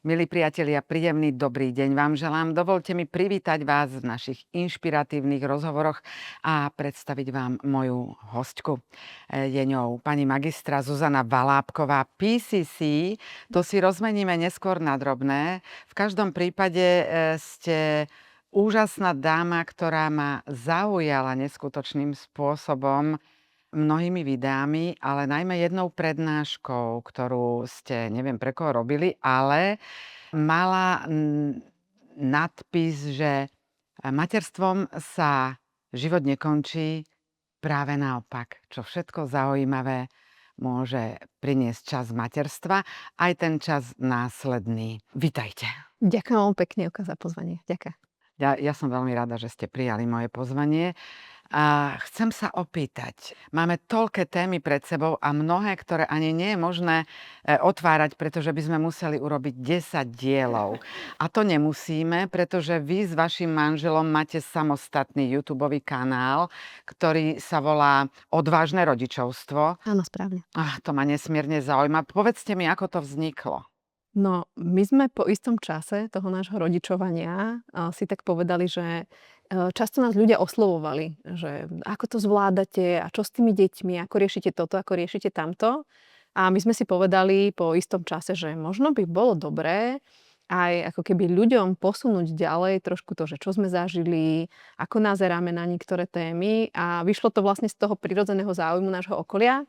Milí priatelia, príjemný dobrý deň vám želám. Dovolte mi privítať vás v našich inšpiratívnych rozhovoroch a predstaviť vám moju hostku. Je ňou pani magistra Zuzana Valábková, PCC. To si rozmeníme neskôr na drobné. V každom prípade ste úžasná dáma, ktorá ma zaujala neskutočným spôsobom mnohými videami, ale najmä jednou prednáškou, ktorú ste neviem pre koho robili, ale mala nadpis, že materstvom sa život nekončí, práve naopak. Čo všetko zaujímavé môže priniesť čas materstva, aj ten čas následný. Vitajte. Ďakujem veľmi pekne, Oka, za pozvanie. Ďakujem. Ja som veľmi rada, že ste prijali moje pozvanie. A chcem sa opýtať, máme toľké témy pred sebou a mnohé, ktoré ani nie je možné otvárať, pretože by sme museli urobiť 10 dielov. A to nemusíme, pretože vy s vašim manželom máte samostatný YouTubeový kanál, ktorý sa volá Odvážne rodičovstvo. Áno, správne. To ma nesmierne zaujíma. Povedzte mi, ako to vzniklo. No, my sme po istom čase toho nášho rodičovania si tak povedali, že často nás ľudia oslovovali, že ako to zvládate a čo s tými deťmi, ako riešite toto, ako riešite tamto. A my sme si povedali po istom čase, že možno by bolo dobré aj ako keby ľuďom posunúť ďalej trošku to, že čo sme zažili, ako nazeráme na niektoré témy, a vyšlo to vlastne z toho prirodzeného záujmu nášho okolia.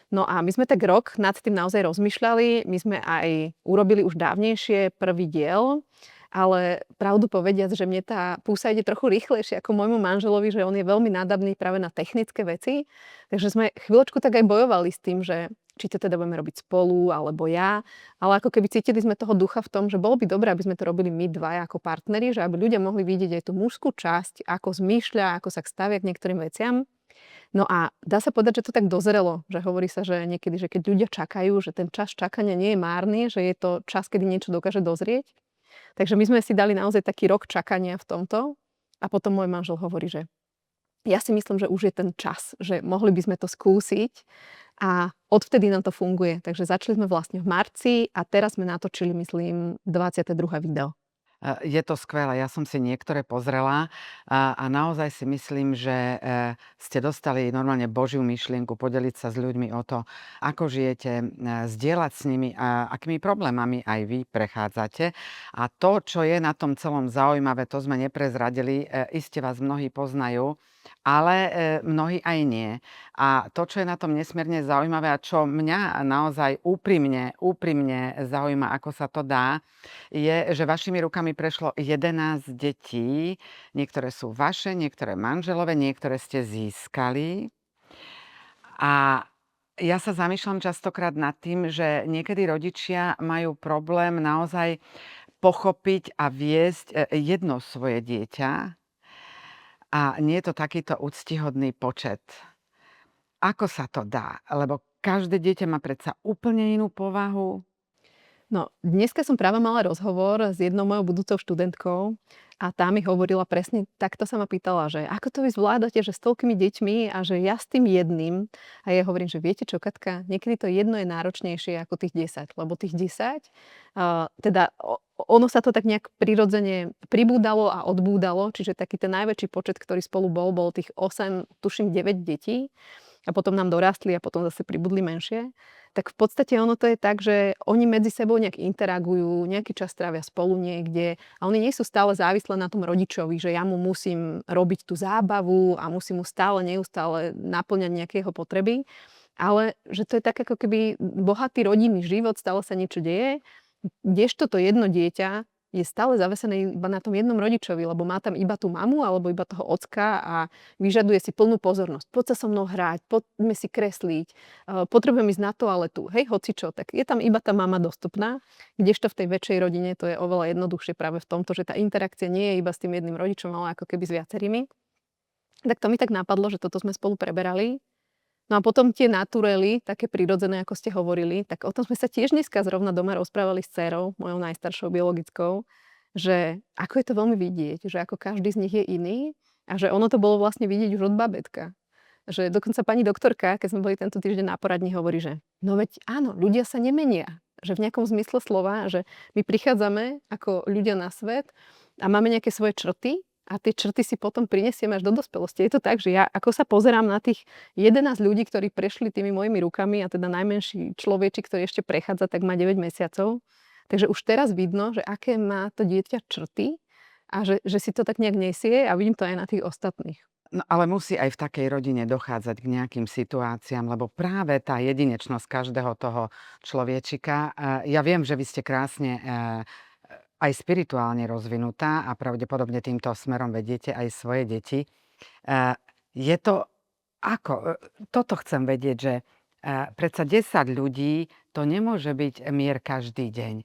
No a my sme tak rok nad tým naozaj rozmýšľali. My sme aj urobili už dávnejšie prvý diel, ale pravdu povediac, že mne tá púsa ide trochu rýchlejšie ako môjmu manželovi, že on je veľmi nádavný práve na technické veci. Takže sme chvíľočku tak aj bojovali s tým, že či to teda budeme robiť spolu, alebo ja. Ale ako keby cítili sme toho ducha v tom, že bolo by dobré, aby sme to robili my dvaja ako partneri, že aby ľudia mohli vidieť aj tú mužskú časť, ako zmýšľa, ako sa stavia k niektorým veciam. No a dá sa povedať, že to tak dozrelo, že hovorí sa, že niekedy, že keď ľudia čakajú, že ten čas čakania nie je márny, že je to čas, kedy niečo dokáže dozrieť. Takže my sme si dali naozaj taký rok čakania v tomto a potom môj manžel hovorí, že ja si myslím, že už je ten čas, že mohli by sme to skúsiť, a odvtedy nám to funguje. Takže začali sme vlastne v marci a teraz sme natočili, myslím, 22. video. Je to skvelé, ja som si niektoré pozrela a naozaj si myslím, že ste dostali normálne Božiu myšlienku podeliť sa s ľuďmi o to, ako žijete, zdieľať s nimi a akými problémami aj vy prechádzate. A to, čo je na tom celom zaujímavé, to sme neprezradili, iste vás mnohí poznajú, ale mnohí aj nie. A to, čo je na tom nesmierne zaujímavé a čo mňa naozaj úprimne zaujíma, ako sa to dá, je, že vašimi rukami prešlo 11 detí. Niektoré sú vaše, niektoré manželové, niektoré ste získali. A ja sa zamýšľam častokrát nad tým, že niekedy rodičia majú problém naozaj pochopiť a viesť jedno svoje dieťa a nie je to takýto úctyhodný počet. Ako sa to dá? Lebo každé dieťa má predsa úplne inú povahu. No, dneska som práve mala rozhovor s jednou mojou budúcou študentkou a tá mi hovorila presne, takto sa ma pýtala, že ako to vy zvládate, že s toľkými deťmi a že ja s tým jedným. A ja hovorím, že viete čo, Katka, niekedy to jedno je náročnejšie ako tých 10, lebo tých 10, ono sa to tak nejak prirodzene pribúdalo a odbúdalo, čiže taký ten najväčší počet, ktorý spolu bol tých 8, tuším 9 detí. A potom nám dorástli a potom zase pribudli menšie, tak v podstate ono to je tak, že oni medzi sebou nejak interagujú, nejaký čas trávia spolu niekde a oni nie sú stále závislé na tom rodičovi, že ja mu musím robiť tú zábavu a musím mu neustále naplňať nejaké jeho potreby, ale že to je tak ako keby bohatý rodinný život, stále sa niečo deje, kdežto to jedno dieťa je stále zavesené iba na tom jednom rodičovi, lebo má tam iba tú mamu alebo iba toho ocka a vyžaduje si plnú pozornosť. Poď sa so mnou hrať, poďme si kresliť, potrebujem ísť na toaletu, hej, hocičo, tak je tam iba tá mama dostupná, kdežto v tej väčšej rodine to je oveľa jednoduchšie práve v tomto, že tá interakcia nie je iba s tým jedným rodičom, ale ako keby s viacerými. Tak to mi tak napadlo, že toto sme spolu preberali. No a potom tie naturely, také prirodzené, ako ste hovorili, tak o tom sme sa tiež dneska zrovna doma rozprávali s dcérou, mojou najstaršou biologickou, že ako je to veľmi vidieť, že ako každý z nich je iný a že ono to bolo vlastne vidieť už od babetka. Že dokonca pani doktorka, keď sme boli tento týždeň na poradni, hovorí, že no veď áno, ľudia sa nemenia. že v nejakom zmysle slova, že my prichádzame ako ľudia na svet a máme nejaké svoje črty a tie črty si potom prinesieme až do dospelosti. Je to tak, že ja ako sa pozerám na tých 11 ľudí, ktorí prešli tými mojimi rukami a teda najmenší človečik, ktorý ešte prechádza, tak má 9 mesiacov. Takže už teraz vidno, že aké má to dieťa črty a že si to tak nejak nesie a vidím to aj na tých ostatných. No, ale musí aj v takej rodine dochádzať k nejakým situáciám, lebo práve tá jedinečnosť každého toho človečika, ja viem, že vy ste krásne aj spirituálne rozvinutá a pravdepodobne týmto smerom vediete aj svoje deti. Je to ako? Toto chcem vedieť, že predsa 10 ľudí, to nemôže byť mier každý deň.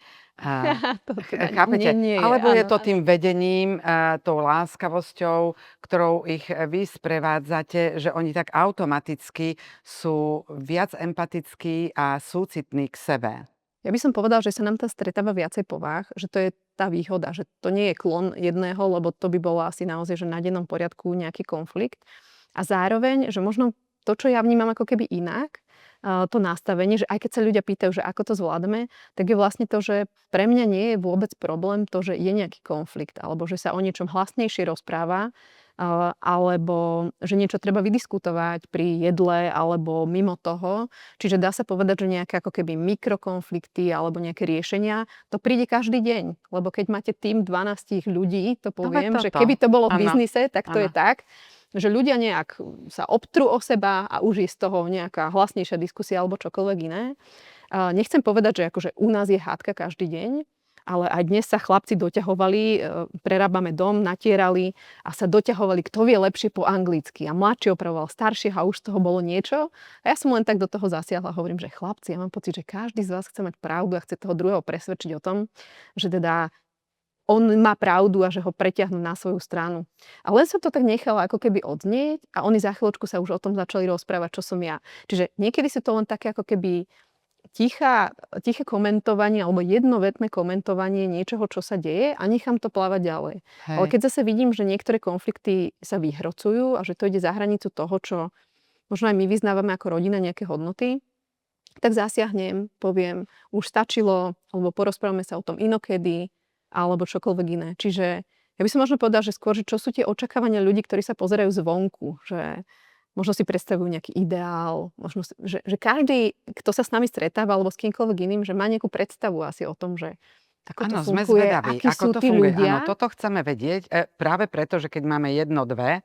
To teda Chápete? nie je. Alebo je Áno, to áno. tým vedením, tou láskavosťou, ktorou ich vy sprevádzate, že oni tak automaticky sú viac empatickí a súcitní k sebe. Ja by som povedala, že sa nám tam stretáva viacej povách, že to je tá výhoda, že to nie je klon jedného, lebo to by bolo asi naozaj, že na dennom poriadku nejaký konflikt. A zároveň, že možno to, čo ja vnímam ako keby inak, to nastavenie, že aj keď sa ľudia pýtajú, že ako to zvládame, tak je vlastne to, že pre mňa nie je vôbec problém to, že je nejaký konflikt, alebo že sa o niečom hlasnejšie rozpráva, alebo že niečo treba vydiskutovať pri jedle alebo mimo toho. Čiže dá sa povedať, že nejaké ako keby mikrokonflikty alebo nejaké riešenia, to príde každý deň. Lebo keď máte tým 12 ľudí, to No veď poviem, že toto. keby to bolo v Áno, biznise, tak to je áno. tak, že ľudia nejak sa obtrú o seba a už je z toho nejaká hlasnejšia diskusia alebo čokoľvek iné. Nechcem povedať, že akože u nás je hádka každý deň, ale aj dnes sa chlapci doťahovali, prerábame dom, natierali a sa doťahovali, kto vie lepšie po anglicky. A mladší opravoval staršieho a už z toho bolo niečo. A ja som len tak do toho zasiahla a hovorím, že chlapci, ja mám pocit, že každý z vás chce mať pravdu a chce toho druhého presvedčiť o tom, že teda on má pravdu a že ho preťahnú na svoju stranu. A len som to tak nechala ako keby odznieť a oni za chvíľočku sa už o tom začali rozprávať, čo som ja. Čiže niekedy sú to len také ako keby tiché komentovanie alebo jednovetné komentovanie niečoho, čo sa deje a nechám to plávať ďalej. Ale Hej. keď zase vidím, že niektoré konflikty sa vyhrocujú a že to ide za hranicu toho, čo možno aj my vyznávame ako rodina nejaké hodnoty, tak zasiahnem, poviem, už stačilo, alebo porozprávame sa o tom inokedy, alebo čokoľvek iné. Čiže ja by som možno povedala, že skôr, že čo sú tie očakávania ľudí, ktorí sa pozerajú zvonku, že možno si predstavujú nejaký ideál, možno že každý, kto sa s nami stretáva alebo s kýmkoľvek iným, že má nejakú predstavu asi o tom, že ako to Áno, sme funguje, zvedaví, akí ako sú to tí funguje. Áno, ľudia. toto chceme vedieť, práve preto, že keď máme jedno, dve,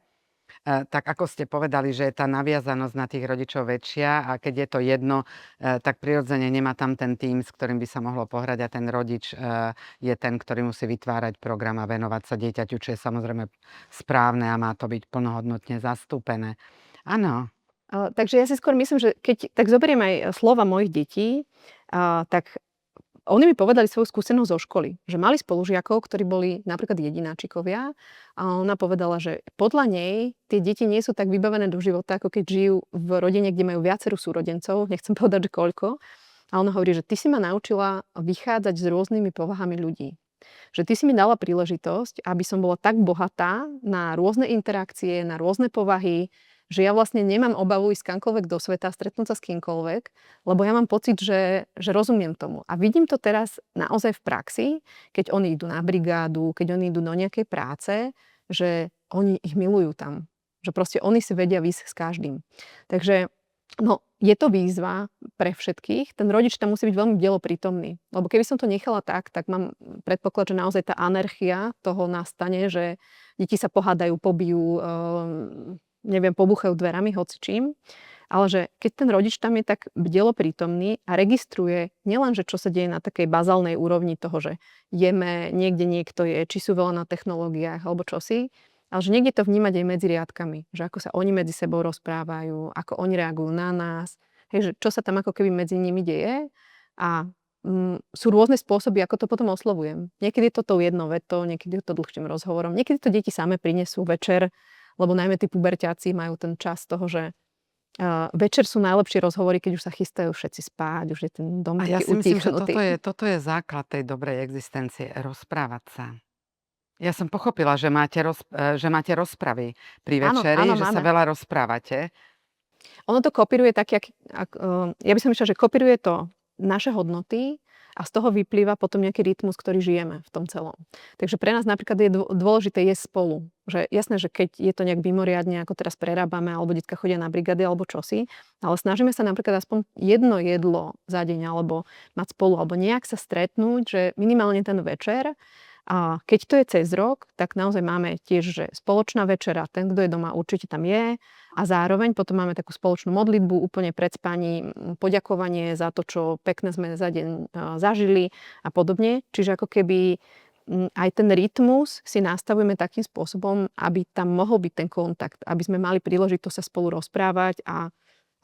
tak ako ste povedali, že je tá naviazanosť na tých rodičov väčšia a keď je to jedno, tak prirodzene nemá tam ten tím, s ktorým by sa mohlo pohrať a ten rodič je ten, ktorý musí vytvárať program a venovať sa dieťaťu, čo je samozrejme správne a má to byť plnohodnotne zastúpené. Áno. Takže ja si skôr myslím, že keď tak zoberiem aj slova mojich detí, tak oni mi povedali svoju skúsenosť zo školy, že mali spolužiakov, ktorí boli napríklad jedináčikovia a ona povedala, že podľa nej tie deti nie sú tak vybavené do života, ako keď žijú v rodine, kde majú viacero súrodencov, nechcem povedať, že koľko. A ona hovorí, že ty si ma naučila vychádzať s rôznymi povahami ľudí. Že ty si mi dala príležitosť, aby som bola tak bohatá na rôzne interakcie, na rôzne povahy, že ja vlastne nemám obavu ísť kamkoľvek do sveta, stretnúť sa s kýmkoľvek, lebo ja mám pocit, že rozumiem tomu. A vidím to teraz naozaj v praxi, keď oni idú na brigádu, keď oni idú do nejakej práce, že oni ich milujú tam. Že proste oni si vedia výsť s každým. Takže no, je to výzva pre všetkých. Ten rodič tam musí byť veľmi dieloprítomný. Lebo keby som to nechala tak mám predpoklad, že naozaj tá anarchia toho nastane, že deti sa pohádajú, pobijú, neviem, pobuchajú dverami, hocičím. Ale že keď ten rodič tam je tak bdelo prítomný a registruje nielen, že čo sa deje na takej bazálnej úrovni toho, že jeme, niekde niekto je, či sú veľa na technológiách alebo čosi, ale že niekde to vnímať aj medzi riadkami. Že ako sa oni medzi sebou rozprávajú, ako oni reagujú na nás. Hej, že čo sa tam ako keby medzi nimi deje. A sú rôzne spôsoby, ako to potom oslovujem. Niekedy je to tou jednou vetou, niekedy je to dlhším rozhovorom. Niekedy to deti same prinesú večer, lebo najmä tí puberťáci majú ten čas toho, že večer sú najlepšie rozhovory, keď už sa chystajú všetci spáť, už je ten dom A ja taký si myslím, že utichnutý. toto je základ tej dobrej existencie, rozprávať sa. Ja som pochopila, že máte rozpravy pri Áno, večeri, áno, že sa máme. veľa rozprávate. Ono to kopíruje tak, ja by som myslela, že kopíruje to naše hodnoty a z toho vyplýva potom nejaký rytmus, ktorý žijeme v tom celom. Takže pre nás napríklad je dôležité jesť spolu. Že jasné, že keď je to nejak mimoriadne, ako teraz prerábame, alebo deťka chodia na brigády alebo čosi, ale snažíme sa napríklad aspoň jedno jedlo za deň alebo mať spolu, alebo nejak sa stretnúť, že minimálne ten večer. A keď to je cez rok, tak naozaj máme tiež, že spoločná večera, ten, kto je doma, určite tam je. A zároveň potom máme takú spoločnú modlitbu úplne pred spaním, poďakovanie za to, čo pekné sme za deň zažili a podobne. Čiže ako keby aj ten rytmus si nastavujeme takým spôsobom, aby tam mohol byť ten kontakt, aby sme mali príležitosť sa spolu rozprávať a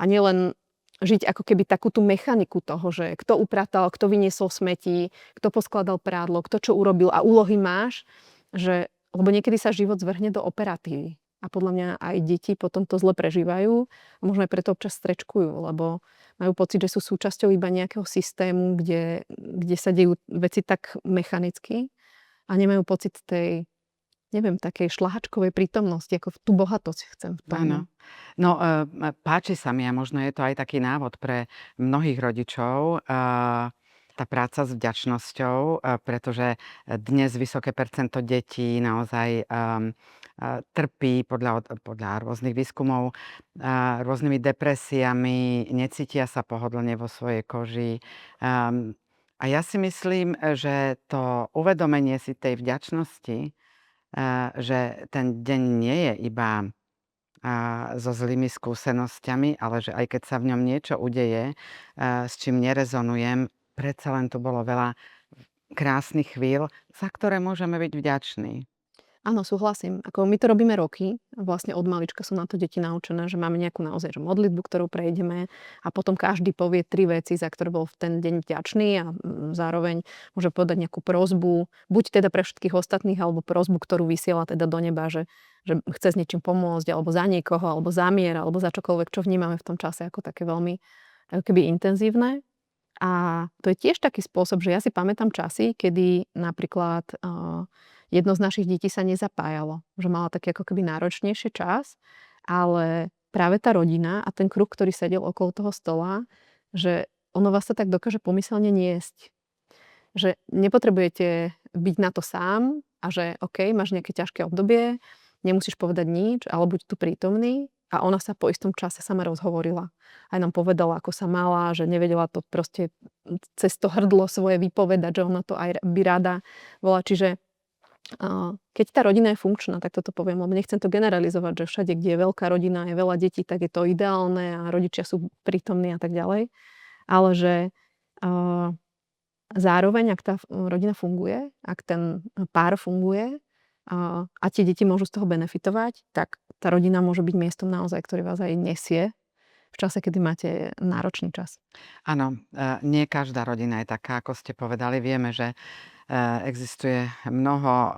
nielen žiť ako keby takú tú mechaniku toho, že kto upratal, kto vyniesol smeti, kto poskladal prádlo, kto čo urobil a úlohy máš, že, lebo niekedy sa život zvrhne do operatívy. A podľa mňa aj deti potom to zle prežívajú a možno aj preto občas strečkujú, lebo majú pocit, že sú súčasťou iba nejakého systému, kde sa dejú veci tak mechanicky a nemajú pocit tej, neviem, takej šľahačkovej prítomnosti, ako tú bohatosť chcem v tom. Áno. No, páči sa mi a možno je to aj taký návod pre mnohých rodičov, tá práca s vďačnosťou, pretože dnes vysoké percento detí naozaj trpí podľa rôznych výskumov rôznymi depresiami, necítia sa pohodlne vo svojej koži. A ja si myslím, že to uvedomenie si tej vďačnosti, že ten deň nie je iba so zlými skúsenosťami, ale že aj keď sa v ňom niečo udeje, s čím nerezonujem, predsa len tu bolo veľa krásnych chvíľ, za ktoré môžeme byť vďační. Áno, súhlasím. Ako my to robíme roky. Vlastne od malička sú na to deti naučené, že máme nejakú naozaj že modlitbu, ktorú prejdeme a potom každý povie 3 veci, za ktoré bol v ten deň vďačný a zároveň môže povedať nejakú prosbu, buď teda pre všetkých ostatných, alebo prosbu, ktorú vysiela teda do neba, že chce s niečím pomôcť, alebo za niekoho, alebo za mier, alebo za čokoľvek, čo vnímame v tom čase ako také veľmi ako keby intenzívne. A to je tiež taký spôsob, že ja si pamätám časy, kedy napríklad jedno z našich detí sa nezapájalo, že mala taký ako keby náročnejší čas, ale práve tá rodina a ten kruh, ktorý sedel okolo toho stola, že ono vás sa tak dokáže pomyselne niesť. Že nepotrebujete byť na to sám a že OK, máš nejaké ťažké obdobie, nemusíš povedať nič, ale buď tu prítomný. A ona sa po istom čase sama rozhovorila. Aj nám povedala, ako sa mala, že nevedela to proste cez to hrdlo svoje vypovedať, že ona to aj by rada bola. Čiže keď tá rodina je funkčná, tak toto poviem, lebo nechcem to generalizovať, že všade, kde je veľká rodina, je veľa detí, tak je to ideálne a rodičia sú prítomní a tak ďalej. Ale že zároveň, ak tá rodina funguje, ak ten pár funguje a tie deti môžu z toho benefitovať, tak tá rodina môže byť miestom naozaj, ktorý vás aj nesie v čase, kedy máte náročný čas. Áno, nie každá rodina je taká, ako ste povedali. Vieme, že existuje mnoho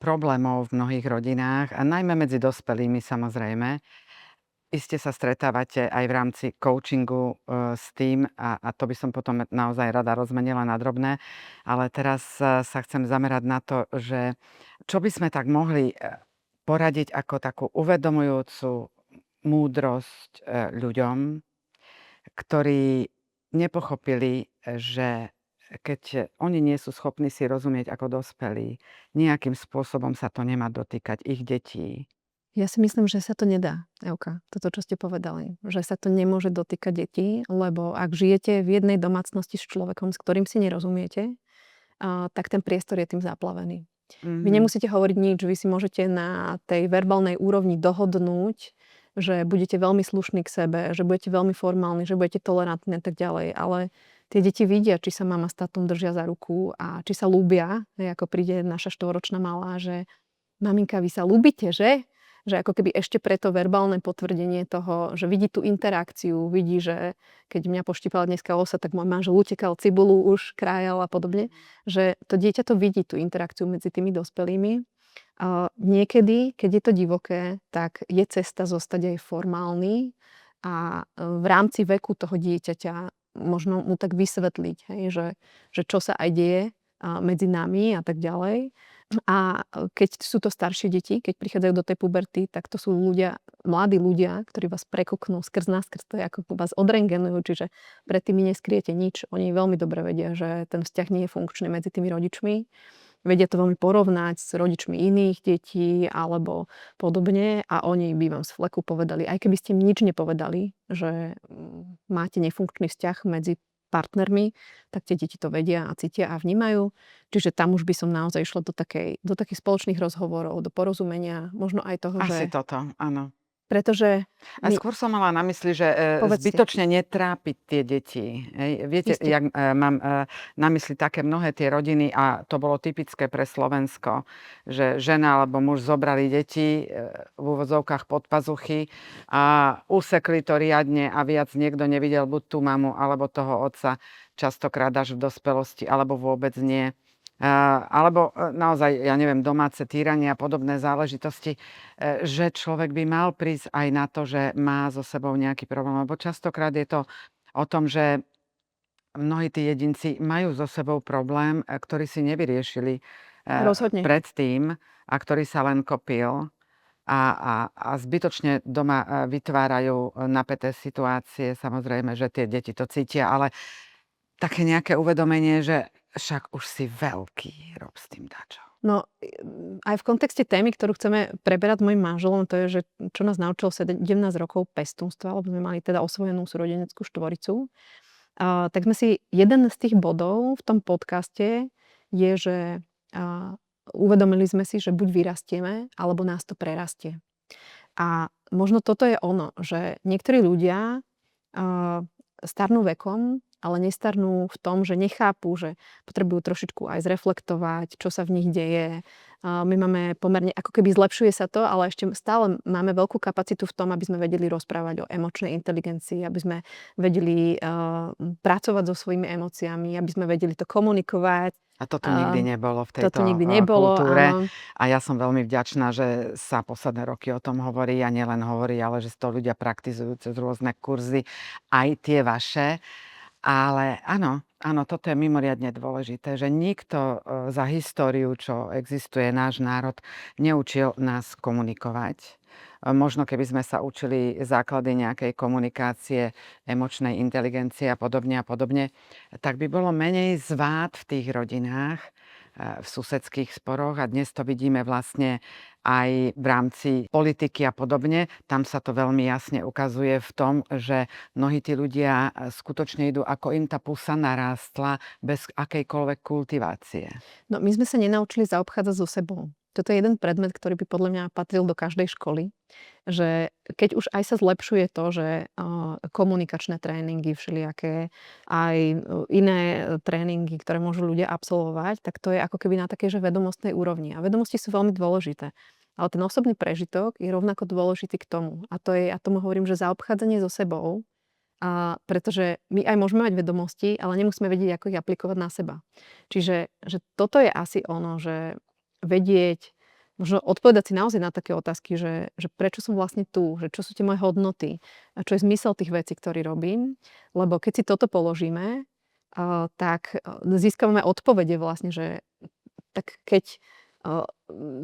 problémov v mnohých rodinách, a najmä medzi dospelými samozrejme. Iste sa stretávate aj v rámci coachingu s tým, a to by som potom naozaj rada rozmenila na drobné, ale teraz sa chcem zamerať na to, že čo by sme tak mohli poradiť ako takú uvedomujúcu múdrosť ľuďom, ktorí nepochopili, že keď oni nie sú schopní si rozumieť ako dospelí, nejakým spôsobom sa to nemá dotýkať ich detí. Ja si myslím, že sa to nedá, Euka, toto, čo ste povedali. Že sa to nemôže dotýkať detí, lebo ak žijete v jednej domácnosti s človekom, s ktorým si nerozumiete, tak ten priestor je tým zaplavený. Vy nemusíte hovoriť nič, vy si môžete na tej verbálnej úrovni dohodnúť, že budete veľmi slušní k sebe, že budete veľmi formálni, že budete tolerantní a tak ďalej, ale tie deti vidia, či sa mama s tátom držia za ruku a či sa ľúbia, ako príde naša 4-ročná malá, že maminka, vy sa ľúbite, že? Že ako keby ešte preto verbálne potvrdenie toho, že vidí tú interakciu, vidí, že keď mňa poštípala dneska osa, tak môj manžel utekal, cibulu už krájal a podobne. Že to dieťa to vidí, tú interakciu medzi tými dospelými. Niekedy, keď je to divoké, tak je cesta zostať aj formálny a v rámci veku toho dieťaťa možno mu tak vysvetliť, hej, že čo sa aj deje medzi nami a tak ďalej. A keď sú to staršie deti, keď prichádzajú do tej puberty, tak to sú ľudia, mladí ľudia, ktorí vás prekúknú skrz naskrz, to je ako vás odrengenujú, čiže pred tými neskryjete nič. Oni veľmi dobre vedia, že ten vzťah nie je funkčný medzi tými rodičmi. Vedia to veľmi porovnať s rodičmi iných detí alebo podobne a oni by vám z fleku povedali, aj keby ste im nič nepovedali, že máte nefunkčný vzťah medzi partnermi, tak tie deti to vedia a cítia a vnímajú. Čiže tam už by som naozaj išla do takých spoločných rozhovorov, do porozumenia, možno aj toho, Asi že toto, áno. pretože A my skôr som mala na mysli, že povedzte, zbytočne netrápiť tie deti. Hej. Viete, isté. jak mám na mysli také mnohé tie rodiny a to bolo typické pre Slovensko, že žena alebo muž zobrali deti v úvodzovkách pod pazuchy a usekli to riadne a viac niekto nevidel buď tú mamu alebo toho otca, častokrát až v dospelosti, alebo vôbec nie. Alebo naozaj, ja neviem, domáce týranie a podobné záležitosti, že človek by mal prísť aj na to, že má so sebou nejaký problém. Lebo častokrát je to o tom, že mnohí tí jedinci majú so sebou problém, ktorý si nevyriešili Rozhodne. predtým a ktorý sa len kopil. A zbytočne doma vytvárajú napäté situácie. Samozrejme, že tie deti to cítia, ale také nejaké uvedomenie, že však už si veľký, rob s tým dačo. No, aj v kontexte témy, ktorú chceme preberať s mojím manželom, to je, že čo nás naučilo 17 rokov pestúnstva, lebo sme mali teda osvojenú súrodeneckú štvoricu. Tak sme si jeden z tých bodov v tom podcaste je, že uvedomili sme si, že buď vyrastieme, alebo nás to prerastie. A možno toto je ono, že niektorí ľudia starnú vekom, ale nestarnú v tom, že nechápu, že potrebujú trošičku aj zreflektovať, čo sa v nich deje. My máme pomerne, ako keby zlepšuje sa to, ale ešte stále máme veľkú kapacitu v tom, aby sme vedeli rozprávať o emočnej inteligencii, aby sme vedeli pracovať so svojimi emóciami, aby sme vedeli to komunikovať. A toto nikdy nebolo v Toto tejto nikdy nebolo, kultúre. áno. A ja som veľmi vďačná, že sa posledné roky o tom hovorí a nielen hovorí, ale že to ľudia praktizujú cez rôzne kurzy, aj tie vaše. Ale áno, toto je mimoriadne dôležité, že nikto za históriu, čo existuje náš národ, neučil nás komunikovať. Možno keby sme sa učili základy nejakej komunikácie, emočnej inteligencie a podobne, tak by bolo menej zvád v tých rodinách, v susedských sporoch a dnes to vidíme vlastne aj v rámci politiky a podobne. Tam sa to veľmi jasne ukazuje v tom, že mnohí tí ľudia skutočne idú, ako im tá pusa narástla, bez akejkoľvek kultivácie. No, my sme sa nenaučili zaobchádzať so sebou. Toto je jeden predmet, ktorý by podľa mňa patril do každej školy. Že keď už aj sa zlepšuje to, že komunikačné tréningy všelijaké, aj iné tréningy, ktoré môžu ľudia absolvovať, tak to je ako keby na takej, že vedomostnej úrovni. A vedomosti sú veľmi dôležité. Ale ten osobný prežitok je rovnako dôležitý k tomu. A to je, ja tomu hovorím, že zaobchádzanie so sebou, pretože my aj môžeme mať vedomosti, ale nemusíme vedieť, ako ich aplikovať na seba. Čiže že toto je asi ono, že vedieť, možno odpovedať si naozaj na také otázky, že prečo som vlastne tu, že čo sú tie moje hodnoty a čo je zmysel tých vecí, ktoré robím. Lebo keď si toto položíme, tak získavame odpovede vlastne, že tak keď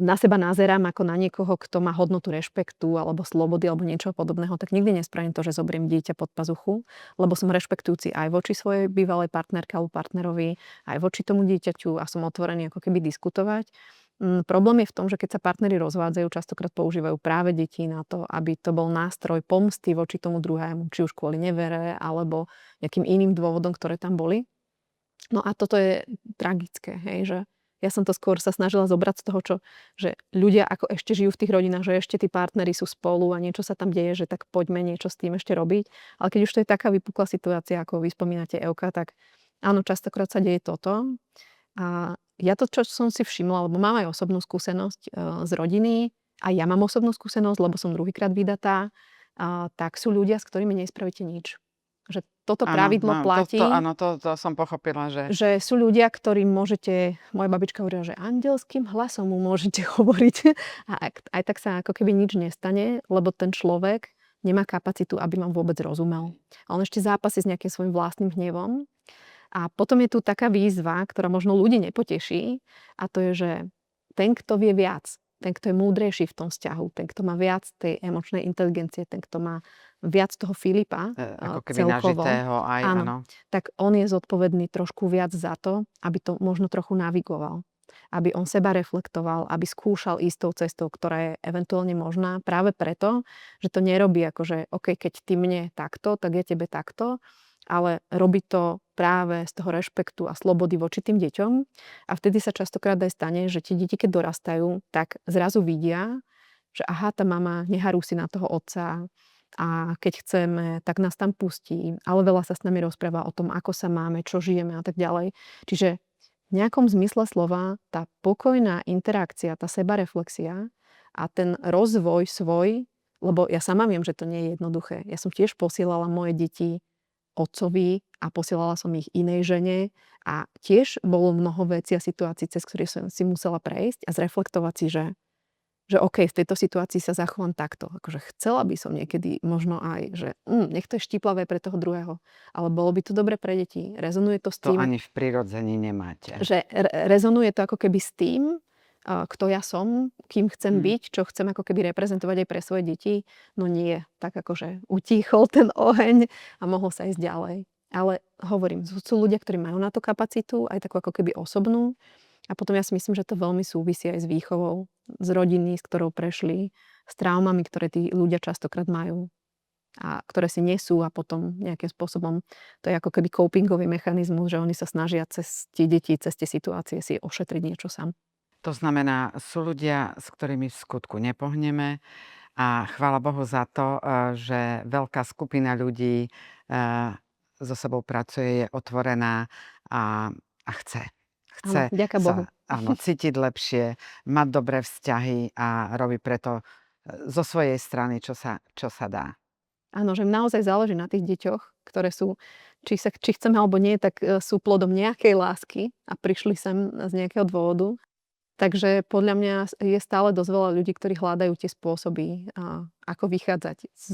na seba nazerám ako na niekoho, kto má hodnotu rešpektu alebo slobody alebo niečo podobného, tak nikdy nespravím to, že zoberiem dieťa pod pazuchu, lebo som rešpektujúci aj voči svojej bývalej partnerke alebo partnerovi, aj voči tomu dieťaťu a som otvorený ako keby diskutovať. Problém je v tom, že keď sa partneri rozvádzajú, častokrát používajú práve deti na to, aby to bol nástroj pomsty voči tomu druhému, či už kvôli nevere alebo nejakým iným dôvodom, ktoré tam boli. No a toto je tragické, hej, že ja som to skôr sa snažila zobrať z toho, že ľudia ako ešte žijú v tých rodinách, že ešte tí partneri sú spolu a niečo sa tam deje, že tak poďme niečo s tým ešte robiť. Ale keď už to je taká vypukla situácia, ako vy spomínate, Evka, tak áno, častokrát sa deje toto. A ja to, čo som si všimla, lebo mám aj osobnú skúsenosť z rodiny, a ja mám osobnú skúsenosť, lebo som druhýkrát vydatá, tak sú ľudia, s ktorými nespravíte nič. Že toto pravidlo platí. Áno, to som pochopila, že sú ľudia, ktorým môžete, moja babička hovorila, že andelským hlasom mu môžete hovoriť. A aj tak sa ako keby nič nestane, lebo ten človek nemá kapacitu, aby vám vôbec rozumel. A on ešte zápasí s nejakým svojím vlastným hnevom. A potom je tu taká výzva, ktorá možno ľudí nepoteší, a to je, že ten, kto vie viac, ten, kto je múdrejší v tom vzťahu, ten, kto má viac tej emočnej inteligencie, ten, kto má viac toho Filipa Ako keby celkovo, nažitého aj, áno, áno. tak on je zodpovedný trošku viac za to, aby to možno trochu navigoval. Aby on seba reflektoval, aby skúšal ísť tou cestou, ktorá je eventuálne možná, práve preto, že to nerobí ako, že OK, keď ty mne takto, tak ja tebe takto, ale robí to práve z toho rešpektu a slobody voči tým deťom. A vtedy sa častokrát aj stane, že tie deti, keď dorastajú, tak zrazu vidia, že aha, tá mama neharúsi na toho otca a keď chceme, tak nás tam pustí, ale veľa sa s nami rozpráva o tom, ako sa máme, čo žijeme a tak ďalej. Čiže v nejakom zmysle slova tá pokojná interakcia, tá sebareflexia a ten rozvoj svoj, lebo ja sama viem, že to nie je jednoduché. Ja som tiež posielala moje deti otcovi a posielala som ich inej žene a tiež bolo mnoho vecí a situácií, cez ktoré som si musela prejsť a zreflektovať si, že OK, v tejto situácii sa zachovám takto. Akože chcela by som niekedy možno aj, že nech to je štíplavé pre toho druhého, ale bolo by to dobre pre deti. Rezonuje to s To tým, ani v prirodzení nemáte. že rezonuje to ako keby s tým, kto ja som, kým chcem byť, čo chcem ako keby reprezentovať aj pre svoje deti. No nie, tak akože utíchol ten oheň a mohol sa ísť ďalej. Ale hovorím, sú ľudia, ktorí majú na to kapacitu, aj takú ako keby osobnú. A potom ja si myslím, že to veľmi súvisí aj s výchovou, z rodiny, s ktorou prešli, s traumami, ktoré tí ľudia častokrát majú a ktoré si nesú a potom nejakým spôsobom to je ako keby copingový mechanizmus, že oni sa snažia cez tie deti, cez tie situácie si ošetriť niečo sám. To znamená, sú ľudia, s ktorými v skutku nepohneme a chvála Bohu za to, že veľká skupina ľudí so sebou pracuje, je otvorená a chce. Áno, Chce vďaka Bohu. sa cítiť lepšie, mať dobré vzťahy a robí preto zo svojej strany, čo sa dá. Áno, že im naozaj záleží na tých deťoch, ktoré sú, či chceme alebo nie, tak sú plodom nejakej lásky a prišli sem z nejakého dôvodu. Takže podľa mňa je stále dosť veľa ľudí, ktorí hľadajú tie spôsoby, ako vychádzať s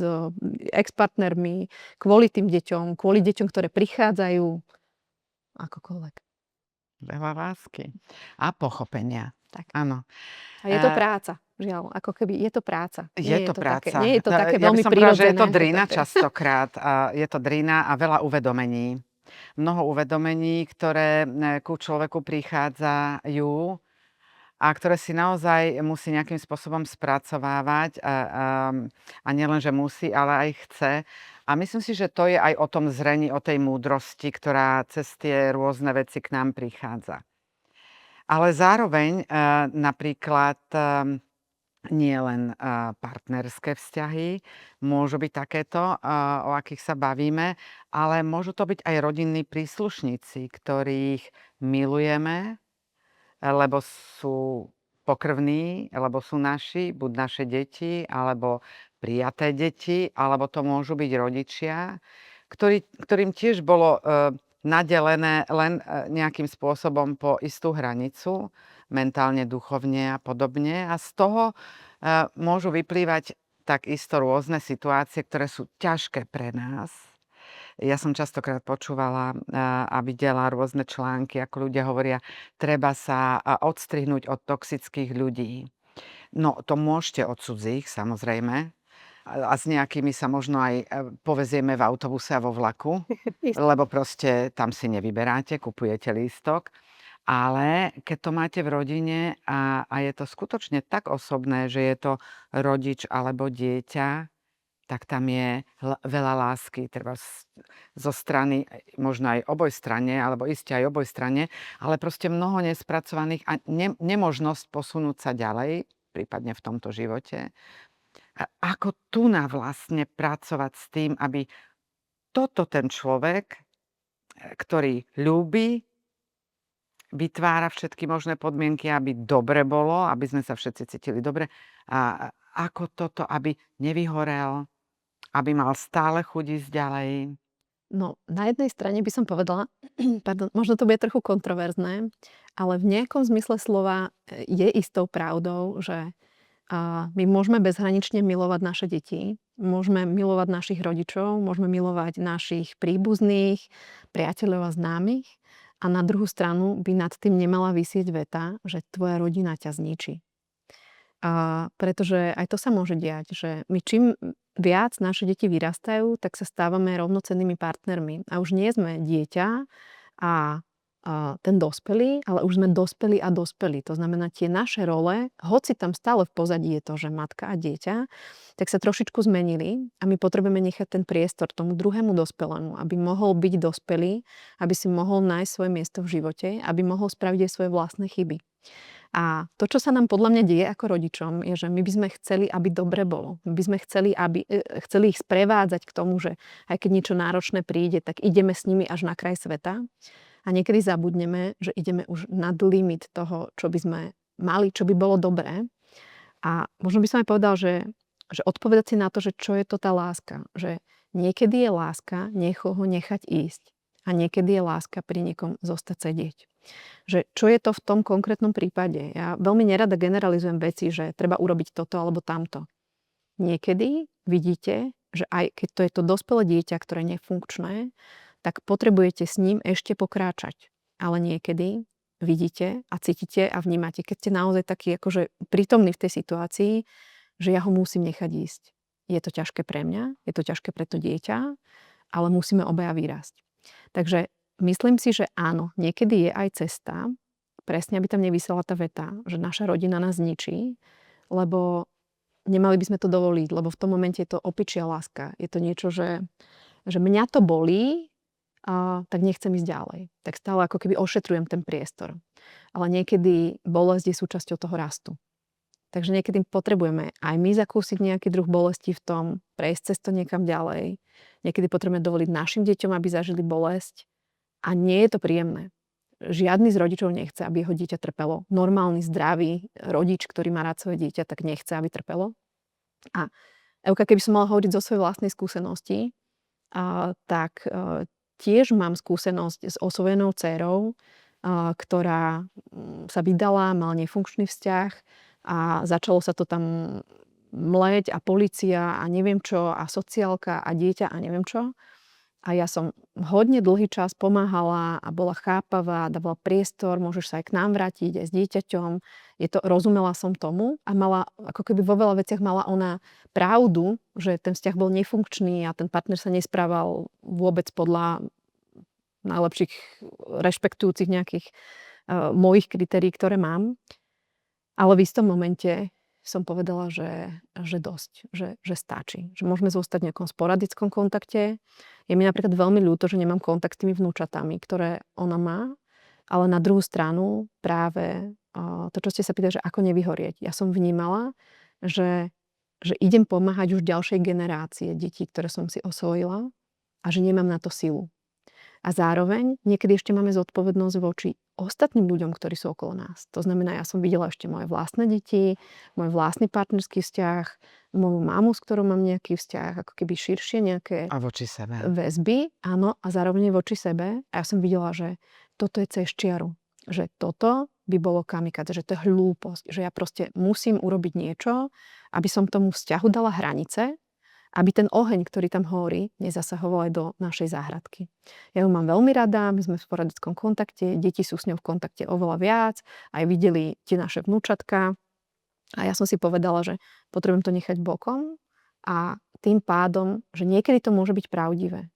ex-partnermi, kvôli tým deťom, kvôli deťom, ktoré prichádzajú, akokoľvek. Veľa lásky a pochopenia. Tak. Áno. A je to práca, žiaľ, ako keby je to práca. Je to práca. Nie je to také Ja by veľmi som povedala, že je prirodzené. to drina častokrát. Je to drina a veľa uvedomení. Mnoho uvedomení, ktoré ku človeku prichádzajú a ktoré si naozaj musí nejakým spôsobom spracovávať a nielen, že musí, ale aj chce. A myslím si, že to je aj o tom zrení, o tej múdrosti, ktorá cez tie rôzne veci k nám prichádza. Ale zároveň napríklad nie len partnerské vzťahy môžu byť takéto, o akých sa bavíme, ale môžu to byť aj rodinní príslušníci, ktorých milujeme, lebo sú pokrvní, lebo sú naši, buď naše deti, alebo prijaté deti, alebo to môžu byť rodičia, ktorým tiež bolo nadelené len nejakým spôsobom po istú hranicu, mentálne, duchovne a podobne. A z toho môžu vyplývať takisto rôzne situácie, ktoré sú ťažké pre nás. Ja som častokrát počúvala a videla rôzne články, ako ľudia hovoria, treba sa odstrihnúť od toxických ľudí. No, to môžete od cudzích, samozrejme. A s nejakými sa možno aj povezieme v autobuse a vo vlaku, lebo proste tam si nevyberáte, kupujete lístok. Ale keď to máte v rodine a je to skutočne tak osobné, že je to rodič alebo dieťa, tak tam je veľa lásky, treba zo strany, možno aj obojstranne, alebo iste aj obojstranne, ale proste mnoho nespracovaných a nemožnosť posunúť sa ďalej, prípadne v tomto živote. A ako tu na vlastne pracovať s tým, aby toto ten človek, ktorý ľúbi, vytvára všetky možné podmienky, aby dobre bolo, aby sme sa všetci cítili dobre. A ako toto, aby nevyhorel, aby mal stále chuť ísť ďalej. No, na jednej strane by som povedala, pardon, možno to bude trochu kontroverzné, ale v nejakom zmysle slova je istou pravdou, že my môžeme bezhranične milovať naše deti, môžeme milovať našich rodičov, môžeme milovať našich príbuzných, priateľov a známych, a na druhú stranu by nad tým nemala visieť veta, že tvoja rodina ťa zničí. Pretože aj to sa môže diať, že my čím viac naše deti vyrastajú, tak sa stávame rovnocennými partnermi. A už nie sme dieťa a ten dospelý, ale už sme dospelí a dospelí. To znamená, tie naše role, hoci tam stále v pozadí je to, že matka a dieťa, tak sa trošičku zmenili a my potrebujeme nechať ten priestor tomu druhému dospelému, aby mohol byť dospelý, aby si mohol nájsť svoje miesto v živote, aby mohol spraviť aj svoje vlastné chyby. A to, čo sa nám podľa mňa deje ako rodičom, je, že my by sme chceli, aby dobre bolo. My by sme chceli ich sprevádzať k tomu, že aj keď niečo náročné príde, tak ideme s nimi až na kraj sveta. A niekedy zabudneme, že ideme už nad limit toho, čo by sme mali, čo by bolo dobré. A možno by som aj povedal, že odpovedať si na to, že čo je to tá láska. Že niekedy je láska niekoho nechať ísť. A niekedy je láska pri niekom zostať sedieť. Že čo je to v tom konkrétnom prípade. Ja veľmi nerada generalizujem veci, že treba urobiť toto alebo tamto. Niekedy vidíte, že aj keď to je to dospelé dieťa, ktoré je nefunkčné, tak potrebujete s ním ešte pokráčať. Ale niekedy vidíte a cítite a vnímate, keď ste naozaj taký akože prítomní v tej situácii, že ja ho musím nechať ísť. Je to ťažké pre mňa, je to ťažké pre to dieťa, ale musíme obaja vyrásť. Takže myslím si, že áno, niekedy je aj cesta, presne aby tam nevysela tá veta, že naša rodina nás zničí, lebo nemali by sme to dovoliť, lebo v tom momente je to opičia láska. Je to niečo, že mňa to bolí, tak nechcem ísť ďalej. Tak stále ako keby ošetrujem ten priestor. Ale niekedy bolesť je súčasťou toho rastu. Takže niekedy potrebujeme aj my zakúsiť nejaký druh bolesti v tom, prejsť cez to niekam ďalej. Niekedy potrebujeme dovoliť našim deťom, aby zažili bolesť. A nie je to príjemné. Žiadny z rodičov nechce, aby jeho dieťa trpelo. Normálny, zdravý rodič, ktorý má rád svoje dieťa, tak nechce, aby trpelo. A Euka, keby som mala hovoriť zo svojej vlastnej skúsenosti, tak tiež mám skúsenosť s osvojenou dcérou, ktorá sa vydala, mal nefunkčný vzťah a začalo sa to tam mleť a polícia a neviem čo a sociálka a dieťa a neviem čo. A ja som hodne dlhý čas pomáhala a bola chápavá, dávala priestor, môžeš sa aj k nám vrátiť, aj s dieťaťom. Rozumela som tomu a mala, ako keby vo veľa veciach mala ona pravdu, že ten vzťah bol nefunkčný a ten partner sa nesprával vôbec podľa najlepších, rešpektujúcich nejakých mojich kritérií, ktoré mám. Ale v istom momente som povedala, že dosť, že stačí. Že môžeme zostať v nejakom sporadickom kontakte. Je mi napríklad veľmi ľúto, že nemám kontakt s tými vnúčatami, ktoré ona má, ale na druhú stranu práve to, čo ste sa pýtali, že ako nevyhorieť. Ja som vnímala, že idem pomáhať už ďalšej generácie detí, ktoré som si osvojila a že nemám na to silu. A zároveň niekedy ešte máme zodpovednosť voči ostatným ľuďom, ktorí sú okolo nás. To znamená, ja som videla ešte moje vlastné deti, môj vlastný partnerský vzťah, moju mamu, s ktorou mám nejaký vzťah, ako keby širšie nejaké A voči sebe. väzby, áno, a zároveň voči sebe. A ja som videla, že toto je cez čiaru. Že toto by bolo kamikadze, že to je hlúposť. Že ja proste musím urobiť niečo, aby som tomu vzťahu dala hranice, aby ten oheň, ktorý tam horí, nezasahoval aj do našej záhradky. Ja ju mám veľmi rada, my sme v sporadickom kontakte, deti sú s ňou v kontakte oveľa viac, aj videli tie naše vnúčatka. A ja som si povedala, že potrebujem to nechať bokom a tým pádom, že niekedy to môže byť pravdivé.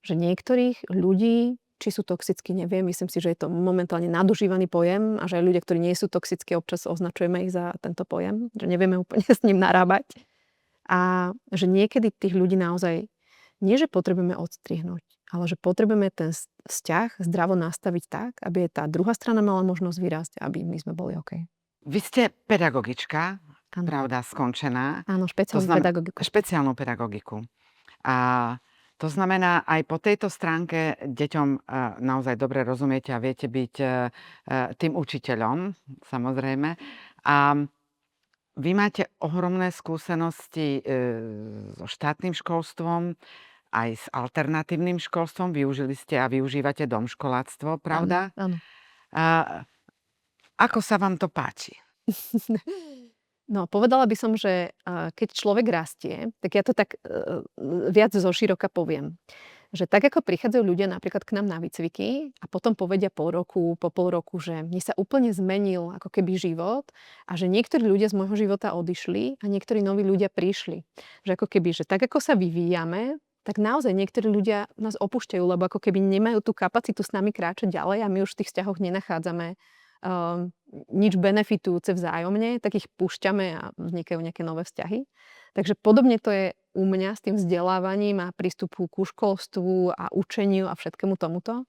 Že niektorých ľudí, či sú toxickí, neviem, myslím si, že je to momentálne nadužívaný pojem a že aj ľudia, ktorí nie sú toxickí, občas označujeme ich za tento pojem, že nevieme úplne s ním narábať. A že niekedy tých ľudí naozaj nie, že potrebujeme odstrihnúť, ale že potrebujeme ten vzťah zdravo nastaviť tak, aby tá druhá strana mala možnosť vyrásť, aby my sme boli OK. Vy ste pedagogička, Áno. pravda, skončená. Áno, špeciálnu pedagogiku. A to znamená, aj po tejto stránke deťom naozaj dobre rozumiete a viete byť tým učiteľom, samozrejme. A vy máte ohromné skúsenosti so štátnym školstvom, aj s alternatívnym školstvom. Využili ste a využívate domškoláctvo, pravda? Áno. Ako sa vám to páči? No, povedala by som, že keď človek rastie, tak ja to tak viac zoširoka poviem, Že tak ako prichádzajú ľudia napríklad k nám na výcviky a potom povedia po pol roku, že mne sa úplne zmenil ako keby život a že niektorí ľudia z môjho života odišli a niektorí noví ľudia prišli. Že ako keby, že tak ako sa vyvíjame, tak naozaj niektorí ľudia nás opúšťajú, lebo ako keby nemajú tú kapacitu s nami kráčať ďalej a my už v tých vzťahoch nenachádzame nič benefitujúce vzájomne, tak ich púšťame a vznikajú nejaké nové vzťahy. Takže podobne to je u mňa s tým vzdelávaním a prístupu ku školstvu a učeniu a všetkému tomuto,